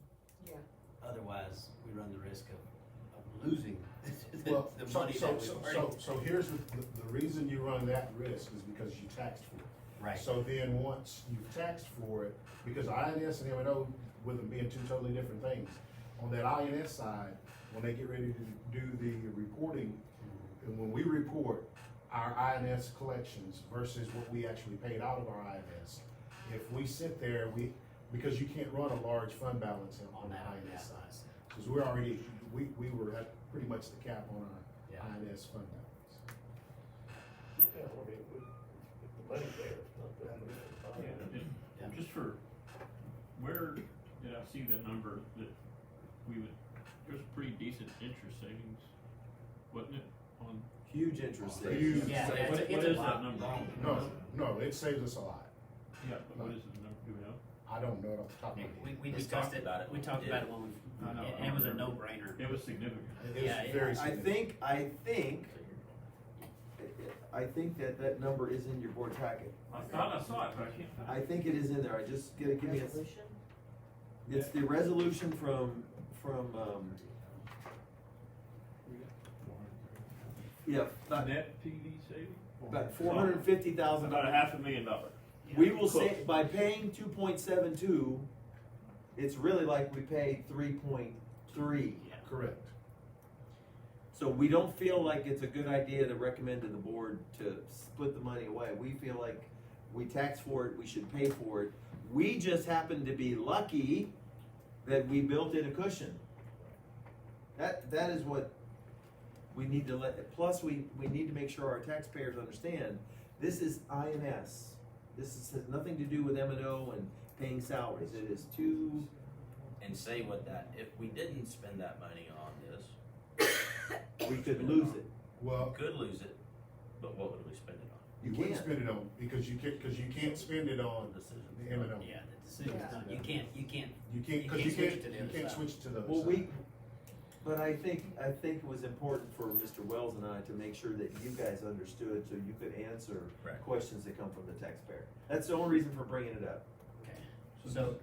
Yeah. Otherwise, we run the risk of losing Well, the so, money so, that we've so, already. so here's the reason you run that risk is because you taxed for it. Right. So then once you've taxed for it, because INS and M&O, with them being two totally different things, on that INS side, when they get ready to do the reporting, and when we report our INS collections versus what we actually paid out of our INS, if we sit there, because you can't run a large fund balance on the INS side. Because we were at pretty much the cap on our INS fund balance. Yeah, I mean, if the money's there, it's not that. Just for, where did I see the number that there's pretty decent interest savings, wasn't it, on? Huge interest Huge. savings. Yeah, What- it's what a is lot. that number? No, it saves us a lot. Yeah, but what is the number, do we know? I don't know it off the top of my head. We We discussed talked it, about it we when talked we about did it when we, I know, and it was a no-brainer. It was significant. It Yeah, was very I significant. think that number is in your board packet. I thought I saw it, but I can't find I think it is in there. I just gotta give me a. It's the resolution from, yeah, it. Net PD saving? about $450,000. About $500,000. We will say, by paying 2.72, it's really like we paid 3.3. Correct. So we don't feel like it's a good idea to recommend to the board to split the money away. We feel like we tax for it, we should pay for it. We just happen to be lucky that we built in a cushion. That is what we need to plus we need to make sure our taxpayers understand, this is INS. Has nothing to do with M&O and paying salaries. It is too, And say what that, if we didn't spend that money on this, we could lose it. Well, we could lose it, but what would we spend it on? you You wouldn't can't. spend it on, because you can't spend it on Decision. the M&O. Yeah, the decision's Yeah. done. You can't, You can't, You cause can't you switch can't, to the you other can't side. switch to the other Well, side. but I think it was important for Mr. Wells and I to make sure that you guys understood so you could answer Right. questions that come from the taxpayer. That's the only reason for bringing it up. okay, so,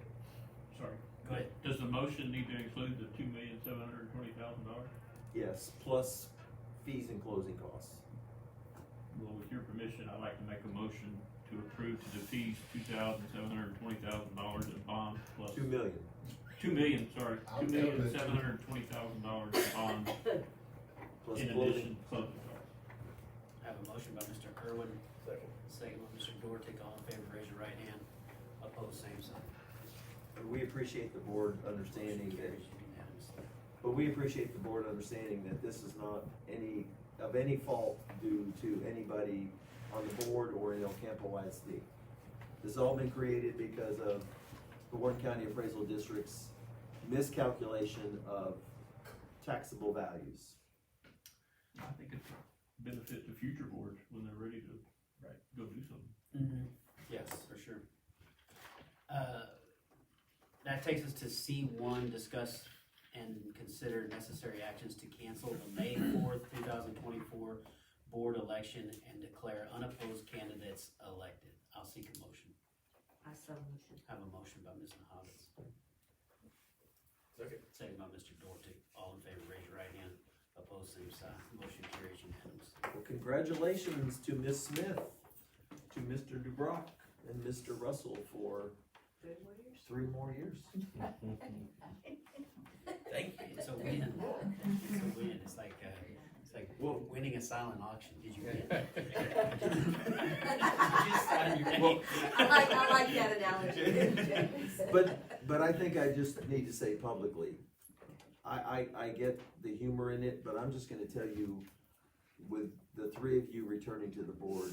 Sorry. go ahead. Does the motion need to include the $2,720,000? Yes, plus fees and closing costs. Well, with your permission, I'd like to make a motion to approve to defease $2,720,000 in bonds plus $2 million. $2 million, sorry, I'll $2,720,000 in bonds Plus in closing. addition to closing costs. I have a motion by Mr. Kerwin, Second. second by Mr. Dortick. All in favor, raise your right hand. Opposed, same sign. And we appreciate the board understanding Motion that, carries unanimously. but we appreciate the board understanding that this is not of any fault due to anybody on the board or in El Campo ISD. This has all been created because of the Wharton County Appraisal District's miscalculation of taxable values. I think it's a benefit to future boards when they're ready to go do something. Mm-hmm. Yes, for sure. That takes us to C1, discuss and consider necessary actions to cancel the May 4th, 2024 board election and declare unopposed candidates elected. I'll seek a motion. I so motion. Have a motion by Ms. Nahavitz. Second. Second by Mr. Dortick. All in favor, raise your right hand. Opposed, same sign. Motion carries unanimously. Well, congratulations to Ms. Smith, to Mr. Dubrock, and Mr. Russell for 3 more years. Thank you. It's a win. It's a win. It's like winning a silent auction. Did you win? You just signed your name. I like that analogy. But I think I just need to say publicly, I get the humor in it, but I'm just gonna tell you, with the 3 of you returning to the board,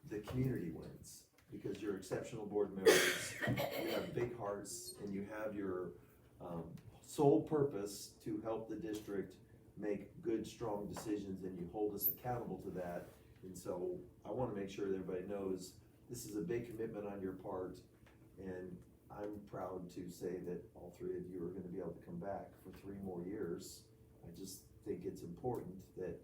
the community wins. Because you're exceptional board members, you have big hearts, and you have your sole purpose to help the district make good, strong decisions, and you hold us accountable to that. And so I wanna make sure that everybody knows this is a big commitment on your part, and I'm proud to say that all 3 of you are gonna be able to come back for 3 more years. I just think it's important that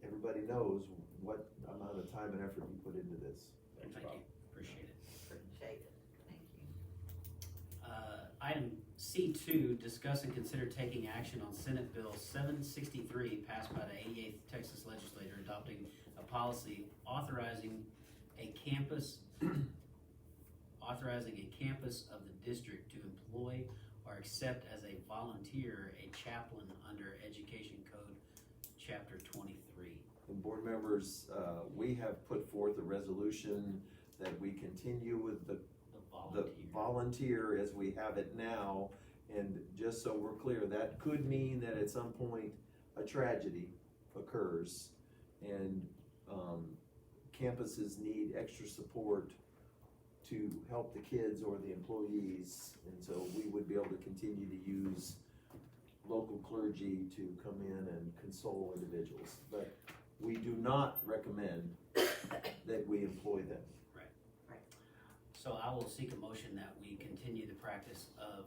everybody knows what amount of time and effort you put into this. Thank you. Appreciate it. Appreciate it. Thank you. Item C2, discuss and consider taking action on Senate Bill 763 passed by the 88th Texas Legislature adopting a policy authorizing a campus of the district to employ or accept as a volunteer a chaplain under Education Code Chapter 23. And board members, we have put forth a resolution that we continue with the volunteer as we have it now. And just so we're clear, that could mean that at some point a tragedy occurs and campuses need extra support to help the kids or the employees. And so we would be able to continue to use local clergy to come in and console individuals. But we do not recommend that we employ them. So I will seek a motion that we continue the practice of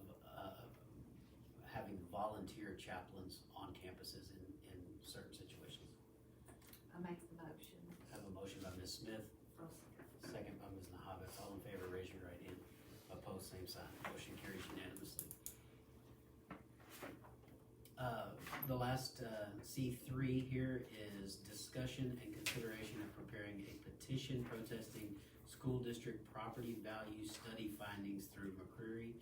having volunteer chaplains on campuses in certain situations. I make the motion. I have a motion by Ms. Smith, second by Ms. Nahavitz. All in favor, raise your right hand. Opposed, same sign. Motion carries unanimously. The last C3 here is discussion and consideration of preparing a petition protesting school district property value study findings through McCreary,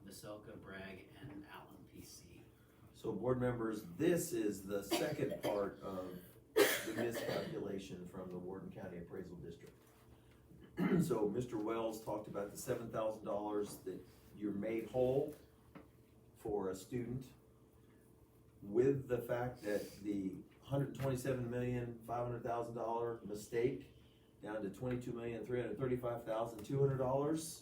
Veselka, Bragg, and Allen PC. So board members, this is the second part of the miscalculation from the Wharton County Appraisal District. So Mr. Wells talked about the $7,000 that you're made whole for a student with the fact that the $127,500,000 mistake down to $22,335,200,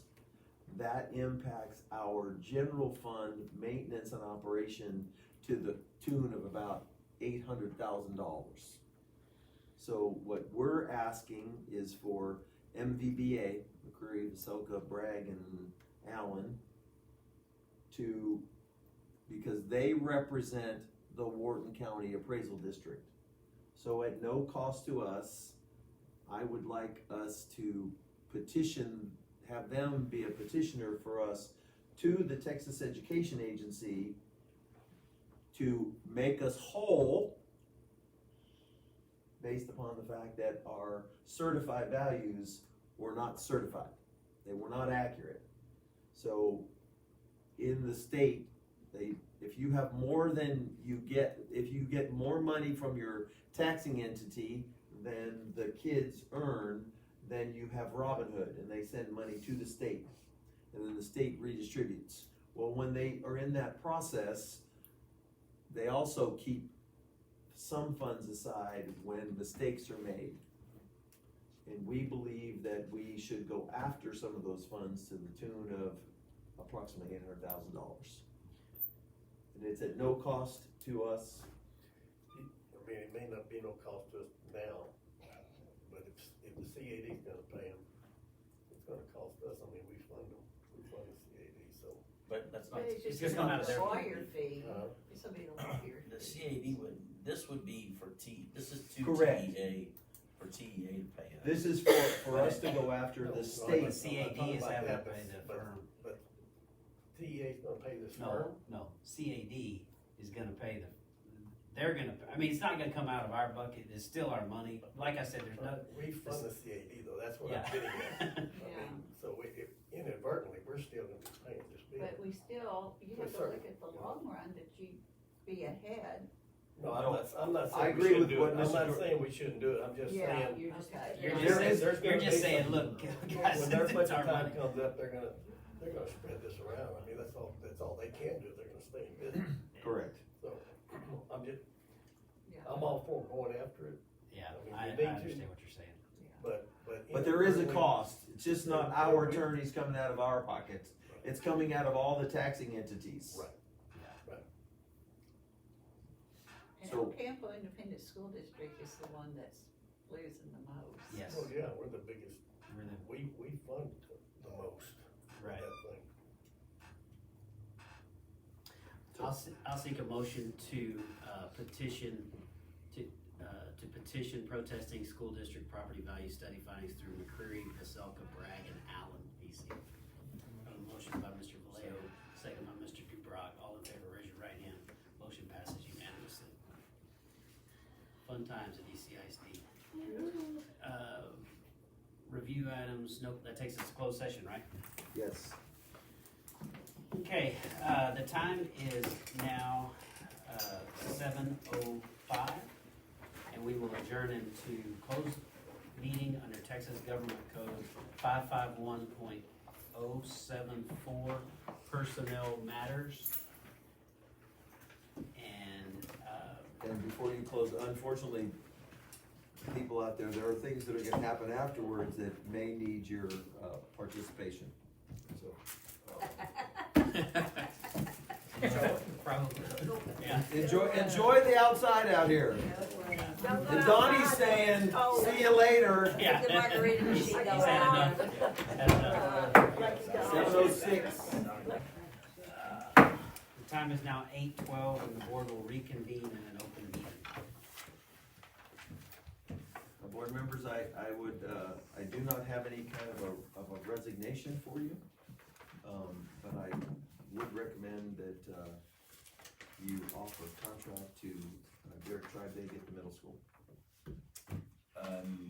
that impacts our general fund maintenance and operation to the tune of about $800,000. So what we're asking is for MVBA, McCreary, Veselka, Bragg, and Allen, because they represent the Wharton County Appraisal District. So at no cost to us, I would like us to petition, have them be a petitioner for us to the Texas Education Agency to make us whole based upon the fact that our certified values were not certified. They were not accurate. So in the state, if you have more than you get, if you get more money from your taxing entity than the kids earn, then you have Robin Hood, and they send money to the state, and then the state redistributes. Well, when they are in that process, they also keep some funds aside when mistakes are made. And we believe that we should go after some of those funds to the tune of approximately $800,000. And it's at no cost to us. I mean, it may not be no cost to us now, but if the CAD's gonna pay them, it's gonna cost us. I mean, we fund the CAD, so. But that's not, It's just come out of their. Lawyer fee, Uh, it's gonna be a lawyer. the CAD this would be for this is to Correct. TEA, for TEA to pay us. This is for us to go after the The state. CAD is having to pay the firm. But TEA's gonna pay this No, firm? no, CAD is gonna pay they're gonna, I mean, it's not gonna come out of our bucket, it's still our money. Like I said, there's no, We fund the CAD though, that's what Yeah. I'm getting at. I Yeah. mean, so inadvertently, we're still gonna be paying this bill. But we still, you have to look at the long run that you be ahead. No, I'm not I saying we agree with shouldn't do what it, I'm Mr. not Dor- saying we shouldn't do it, I'm just Yeah, saying. you're just. you're There just saying, is- there's gonna you're just be saying, some- look, guys, When their it's budget our time money. comes up, they're gonna spread this around, I mean, that's all they can do, they're gonna stay in business, Correct. so, I'm all for going after it, Yeah, I mean, I we need to. understand what you're saying. but. But there is a inadvertently- cost. It's just not our attorneys coming out of our pockets. It's coming out of all the taxing entities. Right. And So- Campo Independent School District is the one that's losing the most. Yes, Well, yeah, we're the biggest, we're the, we fund the most. right. That thing. I'll seek a motion to petition, to petition protesting school district property value study findings through McCreary, Veselka, Bragg, and Allen, BC. A motion by Mr. Vallejo, second by Mr. Bragg. All in favor, raise your right hand. Motion passes unanimously. Fun times at ECISD. Review items, nope, that takes us to closed session, right? Yes. Okay, the time is now 7:05, and we will adjourn into closed meeting under Texas Government Code 551.074 Personnel Matters. And before you close, unfortunately, people out there are things that are gonna happen afterwards that may need your participation. So, Probably, yeah. enjoy the outside out here. And Donnie's saying, see you later. Yeah. The margarita machine He's going had on. enough. Had enough. 7:06. The time is now 8:12, and the board will reconvene in an open meeting. Board members, I do not have any kind of a resignation for you. But I would recommend that, you offer a contract to Derek Tribeg at the middle school.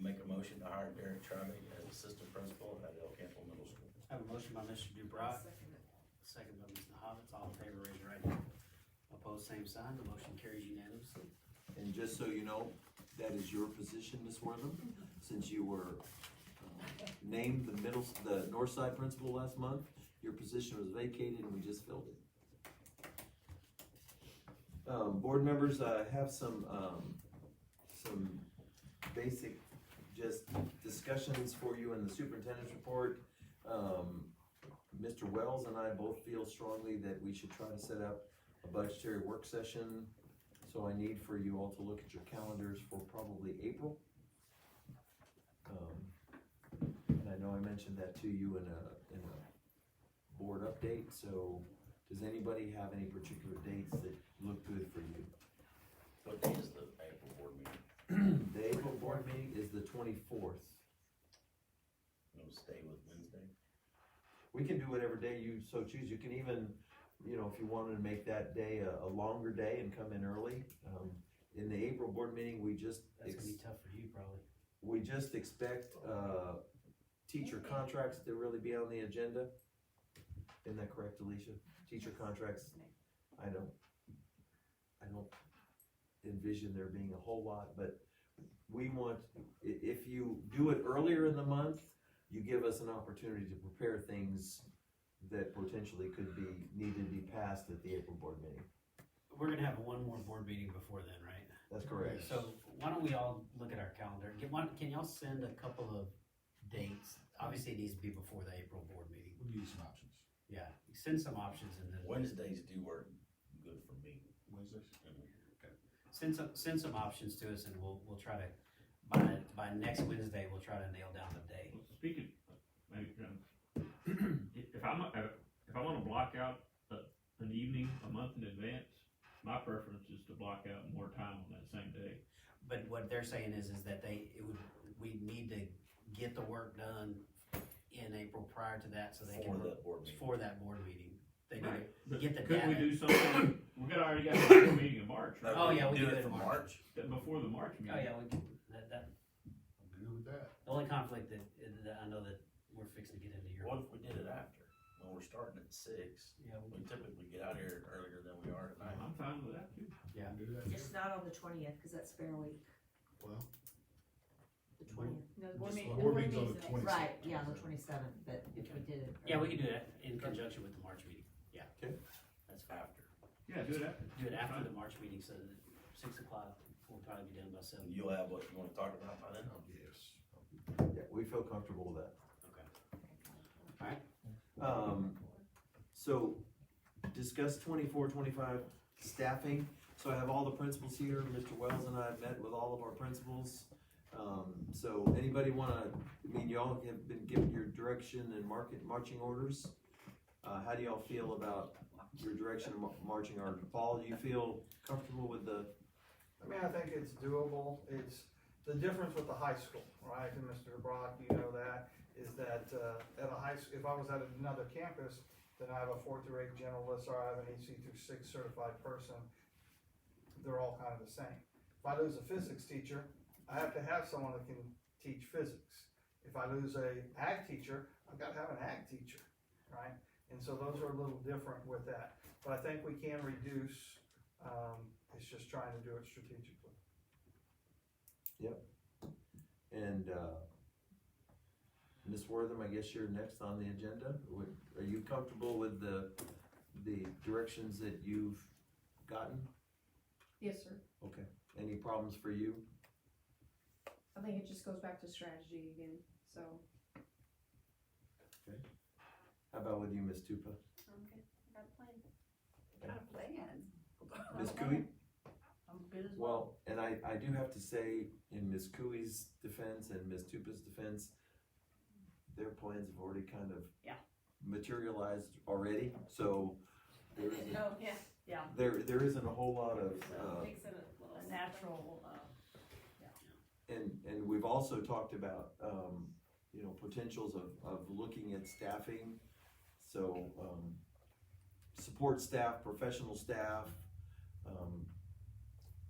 Make a motion to hire Derek Tribeg as assistant principal at El Campo Middle School. I have a motion by Mr. Dubreuil, second by Mr. Hobbits. All in favor, raise your right hand. Opposed, same sign. The motion carries unanimously. And just so you know, that is your position, Ms. Wortham, since you were named the north side principal last month. Your position was vacated and we just filled it. Board members, I have some basic just discussions for you in the superintendent's report. Mr. Wells and I both feel strongly that we should try to set up a budgetary work session. So I need for you all to look at your calendars for probably April. And I know I mentioned that to you in a board update, so does anybody have any particular dates that look good for you? What day is the April board meeting? The April board meeting is the 24th. We'll stay with Wednesday. We can do whatever day you so choose. You can even, you know, if you wanted to make that day a longer day and come in early. In the April board meeting, we just That's gonna be tough for you, probably. we just expect teacher contracts to really be on the agenda. Isn't that correct, Alicia? Teacher contracts, I don't envision there being a whole lot, but we want, if you do it earlier in the month, you give us an opportunity to prepare things that potentially could be needed to be passed at the April board meeting. We're gonna have one more board meeting before then, right? That's correct. So why don't we all look at our calendar? Can y'all send a couple of dates? Obviously, it needs to be before the April board meeting. We'll give you some options. Yeah, send some options and then. Wednesdays do work good for me. Wednesdays? Send some options to us and we'll try to, by next Wednesday, we'll try to nail down the day. Well, speaking, maybe, if I wanna block out an evening, a month in advance, my preference is to block out more time on that same day. But what they're saying is that we need to get the work done in April prior to that so they can. For that board meeting. They need Right. to get the Could data. we do something, we already got a board meeting in March, right? Oh, yeah, we do do it it for in March. Before the March meeting. Oh, yeah, we can, I'm good with that. the only conflict that I know that we're fixing to get into your. What if we did it after? When we're starting at 6, Yeah, we typically get out here earlier than we are tonight. I'm fine with that too. Yeah. Do that. Just not on the 20th, cause that's Fair Week, Well, the 20th. No, the board meeting. board meeting's on the 27th. Right, yeah, the 27th, but if we did it. Yeah, we can do that in conjunction with the March meeting. Yeah. Okay. That's after. Yeah, do it after. Do it after the March meeting so that 6 o'clock, we'll probably be done by 7. You'll have what you wanna talk about by then? Yes. Yeah, we feel comfortable with that. Okay. All right. So discuss 24-25 staffing. So I have all the principals here. Mr. Wells and I have met with all of our principals. So anybody wanna, I mean, y'all have been given your direction and marching orders. How do y'all feel about your direction and marching orders? Paul, do you feel comfortable with the? I mean, I think it's doable. It's the difference with the high school, right? And Mr. Brock, you know that, is that, at a high, if I was at another campus, then I have a 4 through 8 generalist, or I have an EC through 6 certified person. They're all kind of the same. If I lose a physics teacher, I have to have someone that can teach physics. If I lose a ag teacher, I've got to have an ag teacher, right? And so those are a little different with that. But I think we can reduce, it's just trying to do it strategically. And Ms. Wortham, I guess you're next on the agenda. Are you comfortable with the directions that you've gotten? Yes, sir. Okay. Any problems for you? I think it just goes back to strategy again, so. How about with you, Ms. Tupa? Okay, got a plan. Got a plan. Ms. Cooey? I'm good as well. Well, and I do have to say, in Ms. Cooey's defense and Ms. Tupa's defense, their plans have already kind of materialized already, so there isn't, Oh, yeah. Yeah, there isn't a whole lot of, Makes it a natural, and we've also talked about, you know, potentials of looking at staffing, so, support staff, professional staff,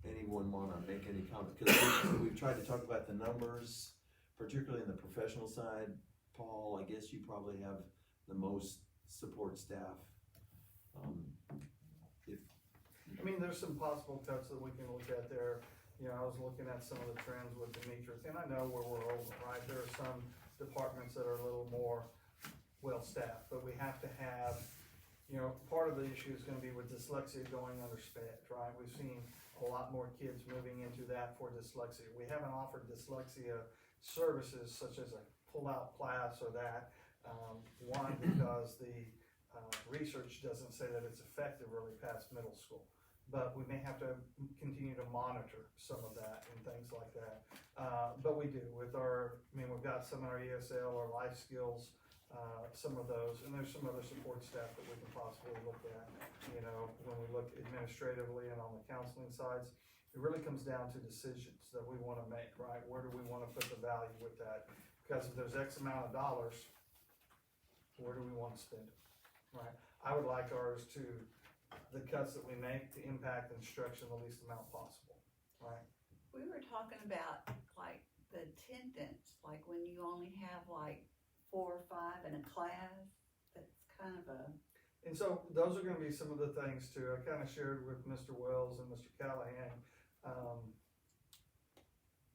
anyone wanna make any comment? Cause we've tried to talk about the numbers, particularly in the professional side. Paul, I guess you probably have the most support staff. I mean, there's some possible cuts that we can look at there. You know, I was looking at some of the trends with Demetrius, and I know where we're over, right? There are some departments that are a little more well-staffed, but we have to have, you know, part of the issue is gonna be with dyslexia going under SPED, right? We've seen a lot more kids moving into that for dyslexia. We haven't offered dyslexia services such as a pull-out class or that. One, because the research doesn't say that it's effective really past middle school. But we may have to continue to monitor some of that and things like that. But we do with we've got some of our ESL or life skills, some of those, and there's some other support staff that we can possibly look at. You know, when we look administratively and on the counseling sides, it really comes down to decisions that we wanna make, right? Where do we wanna put the value with that? Because if there's X amount of dollars, where do we wanna spend it, right? I would like ours to, the cuts that we make to impact instruction the least amount possible, right? We were talking about like the attendance, like when you only have like 4 or 5 in a class, that's kind of a. And so those are gonna be some of the things too. I kinda shared with Mr. Wells and Mr. Callahan,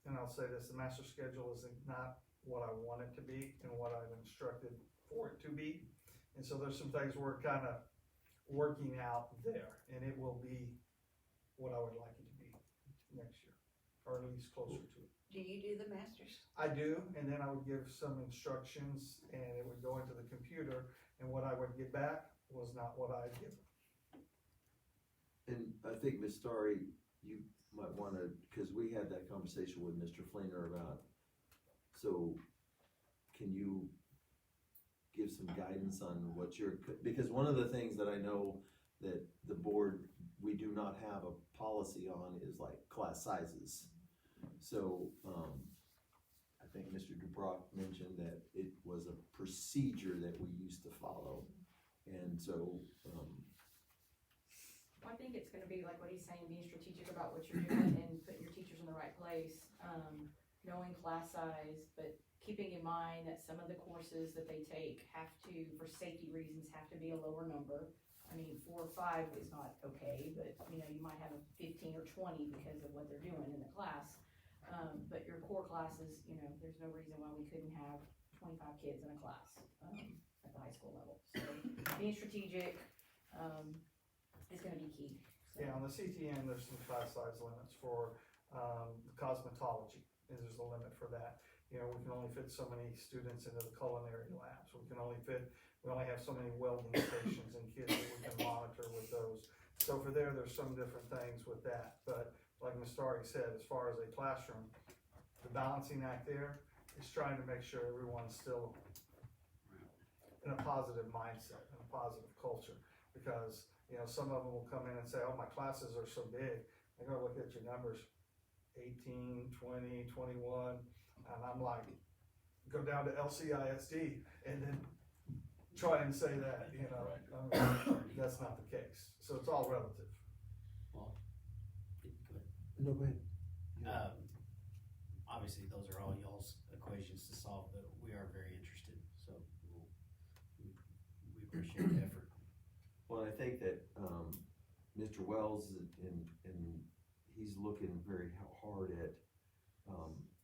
and I'll say this, the master schedule is not what I want it to be and what I've instructed for it to be. And so there's some things we're kinda working out there, and it will be what I would like it to be next year, or at least closer to it. Do you do the masters? I do, and then I would give some instructions, and it would go into the computer, and what I would get back was not what I'd given. And I think, Ms. Starry, you might wanna, cause we had that conversation with Mr. Fleener about, so can you give some guidance on what your, because one of the things that I know that the board, we do not have a policy on is like class sizes. So, I think Mr. Dubrock mentioned that it was a procedure that we used to follow. And so, I think it's gonna be like what he's saying, being strategic about what you're doing and putting your teachers in the right place, knowing class size, but keeping in mind that some of the courses that they take have to, for safety reasons, have to be a lower number. I mean, 4 or 5 is not okay, but you know, you might have a 15 or 20 because of what they're doing in the class. But your core classes, you know, there's no reason why we couldn't have 25 kids in a class, at the high school level. So being strategic, is gonna be key. So. Yeah, on the CTN, there's some class size limits for, cosmetology, there's a limit for that. You know, we can only fit so many students into the culinary labs, we only have so many welding stations and kids that we can monitor with those. So for there's some different things with that, but like Ms. Starry said, as far as a classroom, the balancing act there is trying to make sure everyone's still in a positive mindset, and a positive culture, because you know, some of them will come in and say, oh, my classes are so big. I go look at your numbers, 18, 20, 21, and I'm like, go down to LCISD and then try and say that, you know, that's not the case. So it's all relative. Well, go ahead. no, go ahead. Obviously, those are all y'all's equations to solve, but we are very interested, so we appreciate the effort. Well, I think that, Mr. Wells, and he's looking very hard at,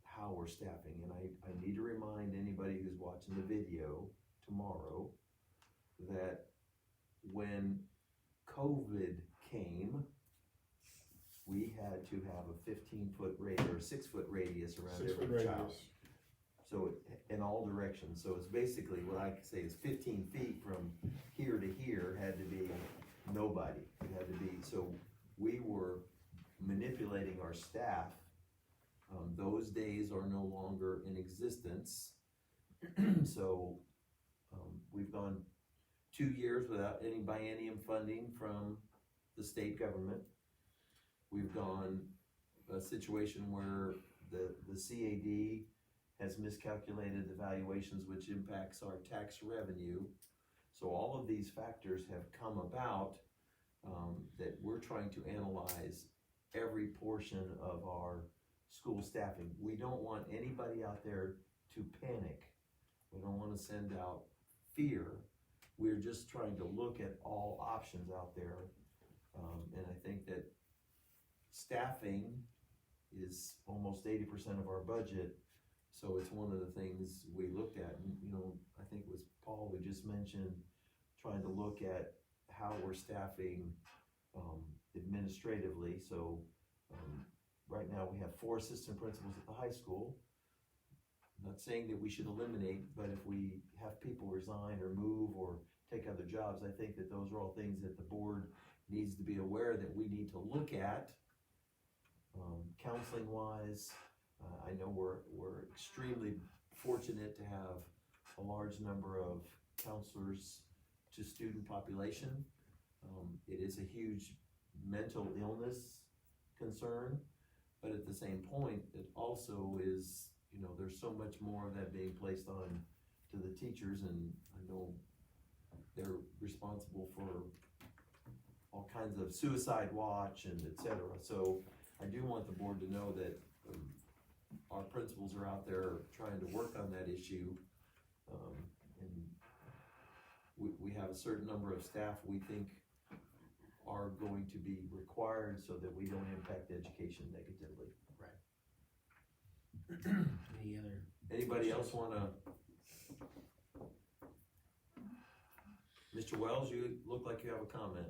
how we're staffing, and I need to remind anybody who's watching the video tomorrow that when COVID came, we had to have a 15-foot radius, or a 6-foot radius around every child. So in all directions, so it's basically what I could say is 15 feet from here to here had to be nobody. It had to be, so we were manipulating our staff. Those days are no longer in existence. So we've gone 2 years without any biennium funding from the state government. We've gone a situation where the CAD has miscalculated the valuations, which impacts our tax revenue. So all of these factors have come about, that we're trying to analyze every portion of our school staffing. We don't want anybody out there to panic. We don't want to send out fear. We're just trying to look at all options out there. And I think that staffing is almost 80% of our budget. So it's one of the things we looked at, and you know, I think it was Paul who just mentioned trying to look at how we're staffing, administratively, so, right now we have 4 assistant principals at the high school. I'm not saying that we should eliminate, but if we have people resign or move or take other jobs, I think that those are all things that the board needs to be aware that we need to look at. Counseling wise, I know we're extremely fortunate to have a large number of counselors to student population. It is a huge mental illness concern, but at the same point, it also is, you know, there's so much more of that being placed on to the teachers, and I know they're responsible for all kinds of suicide watch and et cetera. So I do want the board to know that our principals are out there trying to work on that issue. And we have a certain number of staff we think are going to be required so that we don't impact education negatively. Any other? Anybody else wanna? Mr. Wells, you look like you have a comment.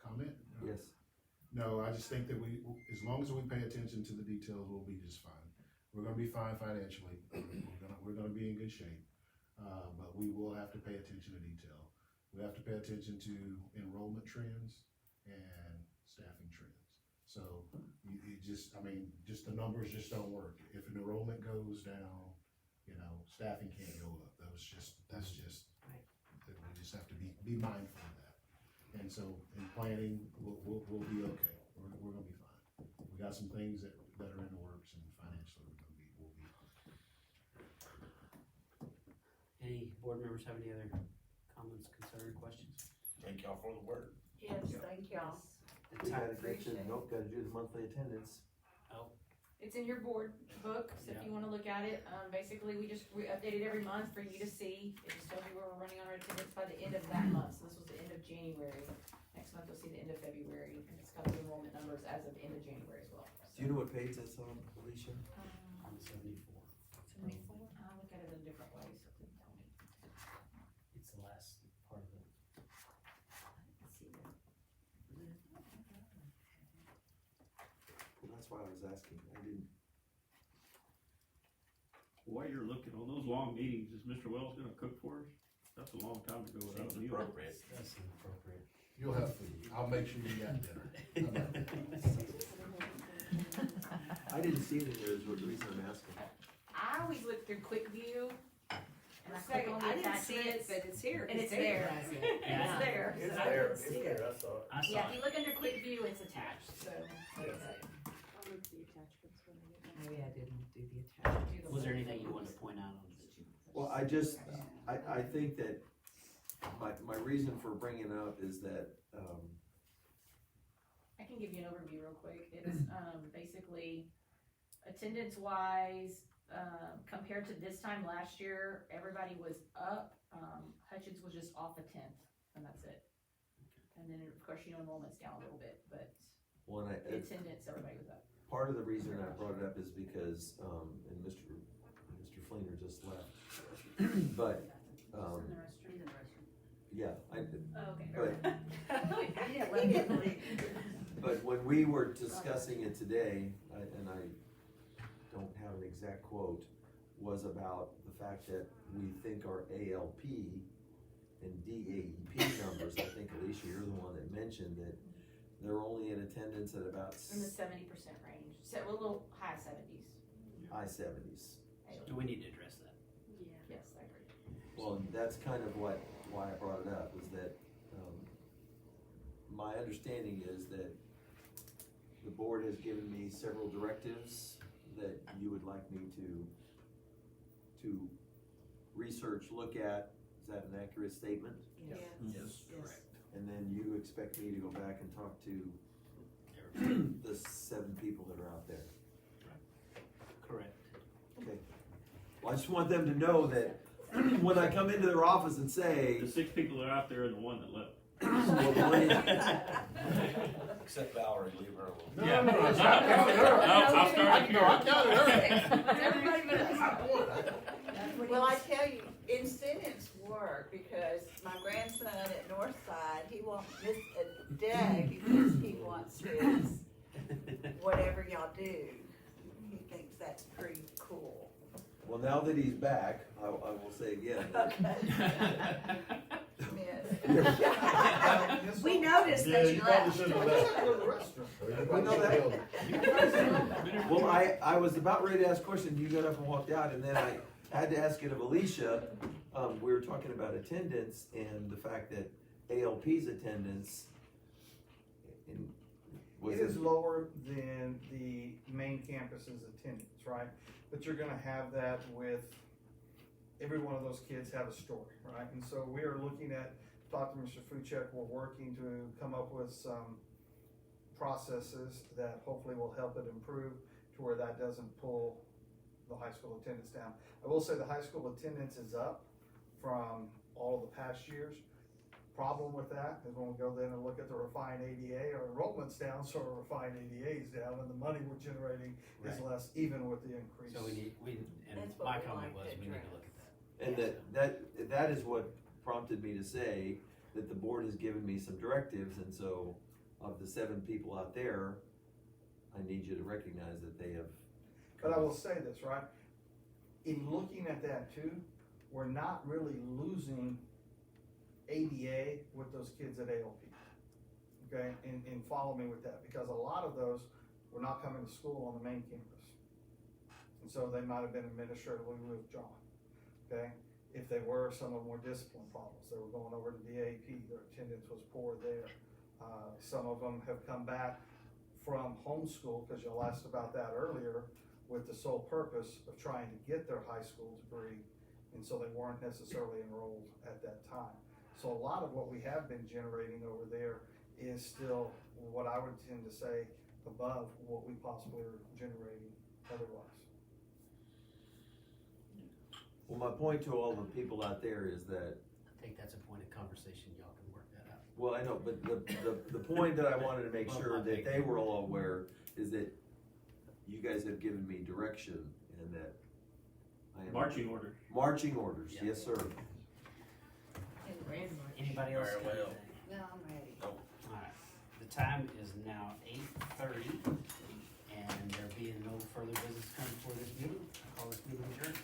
Comment? Yes. No, I just think that as long as we pay attention to the details, we'll be just fine. We're gonna be fine financially, we're gonna be in good shape, but we will have to pay attention to detail. We have to pay attention to enrollment trends and staffing trends. So just the numbers just don't work. If an enrollment goes down, you know, staffing can't go up. That's just, we just have to be mindful of that. And so in planning, we'll be okay. We're gonna be fine. We got some things that are in the works, and financially we'll be fine. Any board members have any other comments, concerns, questions? Thank y'all for the work. Yes, thank y'all. We gotta gotta do the monthly attendance. It's in your board book, so if you wanna look at it, basically, we update it every month for you to see. It just tells you where we're running on our attendance by the end of that month, so this was the end of January. Next month, you'll see the end of February, and it's got the enrollment numbers as of the end of January as well. Do you know what page that's on, Alicia? On 74. 74? I'll look at it in a different way, so please tell me. It's the last part of it. Let's see there. Well, that's why I was asking. I didn't. While you're looking on those long meetings, is Mr. Wells gonna cook for us? That's a long time to go without a Seems meal. appropriate. That's inappropriate. You'll have food. I'll make sure you got dinner. I didn't see it in there, is the reason I'm asking. I always look through Quick View, and I It's click like, on the I didn't see it, attachments, but it's here. and it's there. Yeah. It's there. It's So- there, it's there. I saw it. I saw Yeah, if it. you look under Quick View, it's attached, so. Maybe I didn't do the attachment. Was there anything you wanted to point out on this? Well, I think that my reason for bringing it up is that, I can give you an overview real quick. It's, basically, attendance wise, compared to this time last year, everybody was up. Hutchins was just off a 10th, and that's it. And then, of course, enrollment's down a little bit, but when the attendance, everybody was up. part of the reason I brought it up is because, and Mr. Fleener just left. But, yeah, I did. Oh, okay. But when we were discussing it today, and I don't have an exact quote, was about the fact that we think our ALP and DAEP numbers, I think Alicia, you're the one that mentioned that they're only in attendance at about In the 70% range, so a little high 70s. high 70s. Do we need to address that? Yes, I agree. Well, that's kind of why I brought it up, is that, my understanding is that the board has given me several directives that you would like me to research, look at. Is that an accurate statement? Yes, correct. And then you expect me to go back and talk to the 7 people that are out there. Correct. Okay. Well, I just want them to know that when I come into their office and say, The 6 people that are out there and the one that left. well, the one- Except Valerie, leave her alone. Yeah. No, it's not counting her. I'll start No, I counted her. Everybody but us. Well, I tell you, incentives work, because my grandson at Northside, he wants, Doug, he wants his, whatever y'all do, he thinks that's pretty cool. Well, now that he's back, I will say again. Yes. We noticed Yeah, that you you probably left. shouldn't have Go left. to the restroom. You We probably know should that. have held it. Well, I was about ready to ask a question, you got up and walked out, and then I had to ask it of Alicia. We were talking about attendance and the fact that ALP's attendance was. It is lower than the main campus's attendance, right? But you're gonna have that with, every one of those kids have a story, right? And so we are looking at, talk to Mr. Fuchek, we're working to come up with some processes that hopefully will help it improve to where that doesn't pull the high school attendance down. I will say the high school attendance is up from all of the past years. Problem with that is when we go then and look at the refined ADA, our enrollment's down, so our refined ADA is down, and the money we're generating is Right. less, even with the increase. So and That's what my we comment like was, to we need to address. look at that. And that is what prompted me to say that the board has given me some directives, and so of the 7 people out there, I need you to recognize that they have. But I will say this, right? In looking at that too, we're not really losing ADA with those kids at ALP. Okay, and follow me with that, because a lot of those were not coming to school on the main campus. And so they might have been administratively withdrawn, okay? If they were, some of them were discipline problems, they were going over to the AP, their attendance was poor there. Some of them have come back from homeschool, because y'all asked about that earlier, with the sole purpose of trying to get their high school degree, and so they weren't necessarily enrolled at that time. So a lot of what we have been generating over there is still what I would tend to say above what we possibly are generating otherwise. Well, my point to all the people out there is that, I think that's a point of conversation, y'all can work that out. well, I know, but the point that I wanted to make Well, sure I that think- they were all aware is that you guys have given me direction and that I am. Marching orders. Marching orders, Yeah. yes, sir. Anybody else? Very got well. anything? No, I'm ready. Alright, the time is now 8:30, and there being no further business coming before this meeting, I call this meeting adjourned.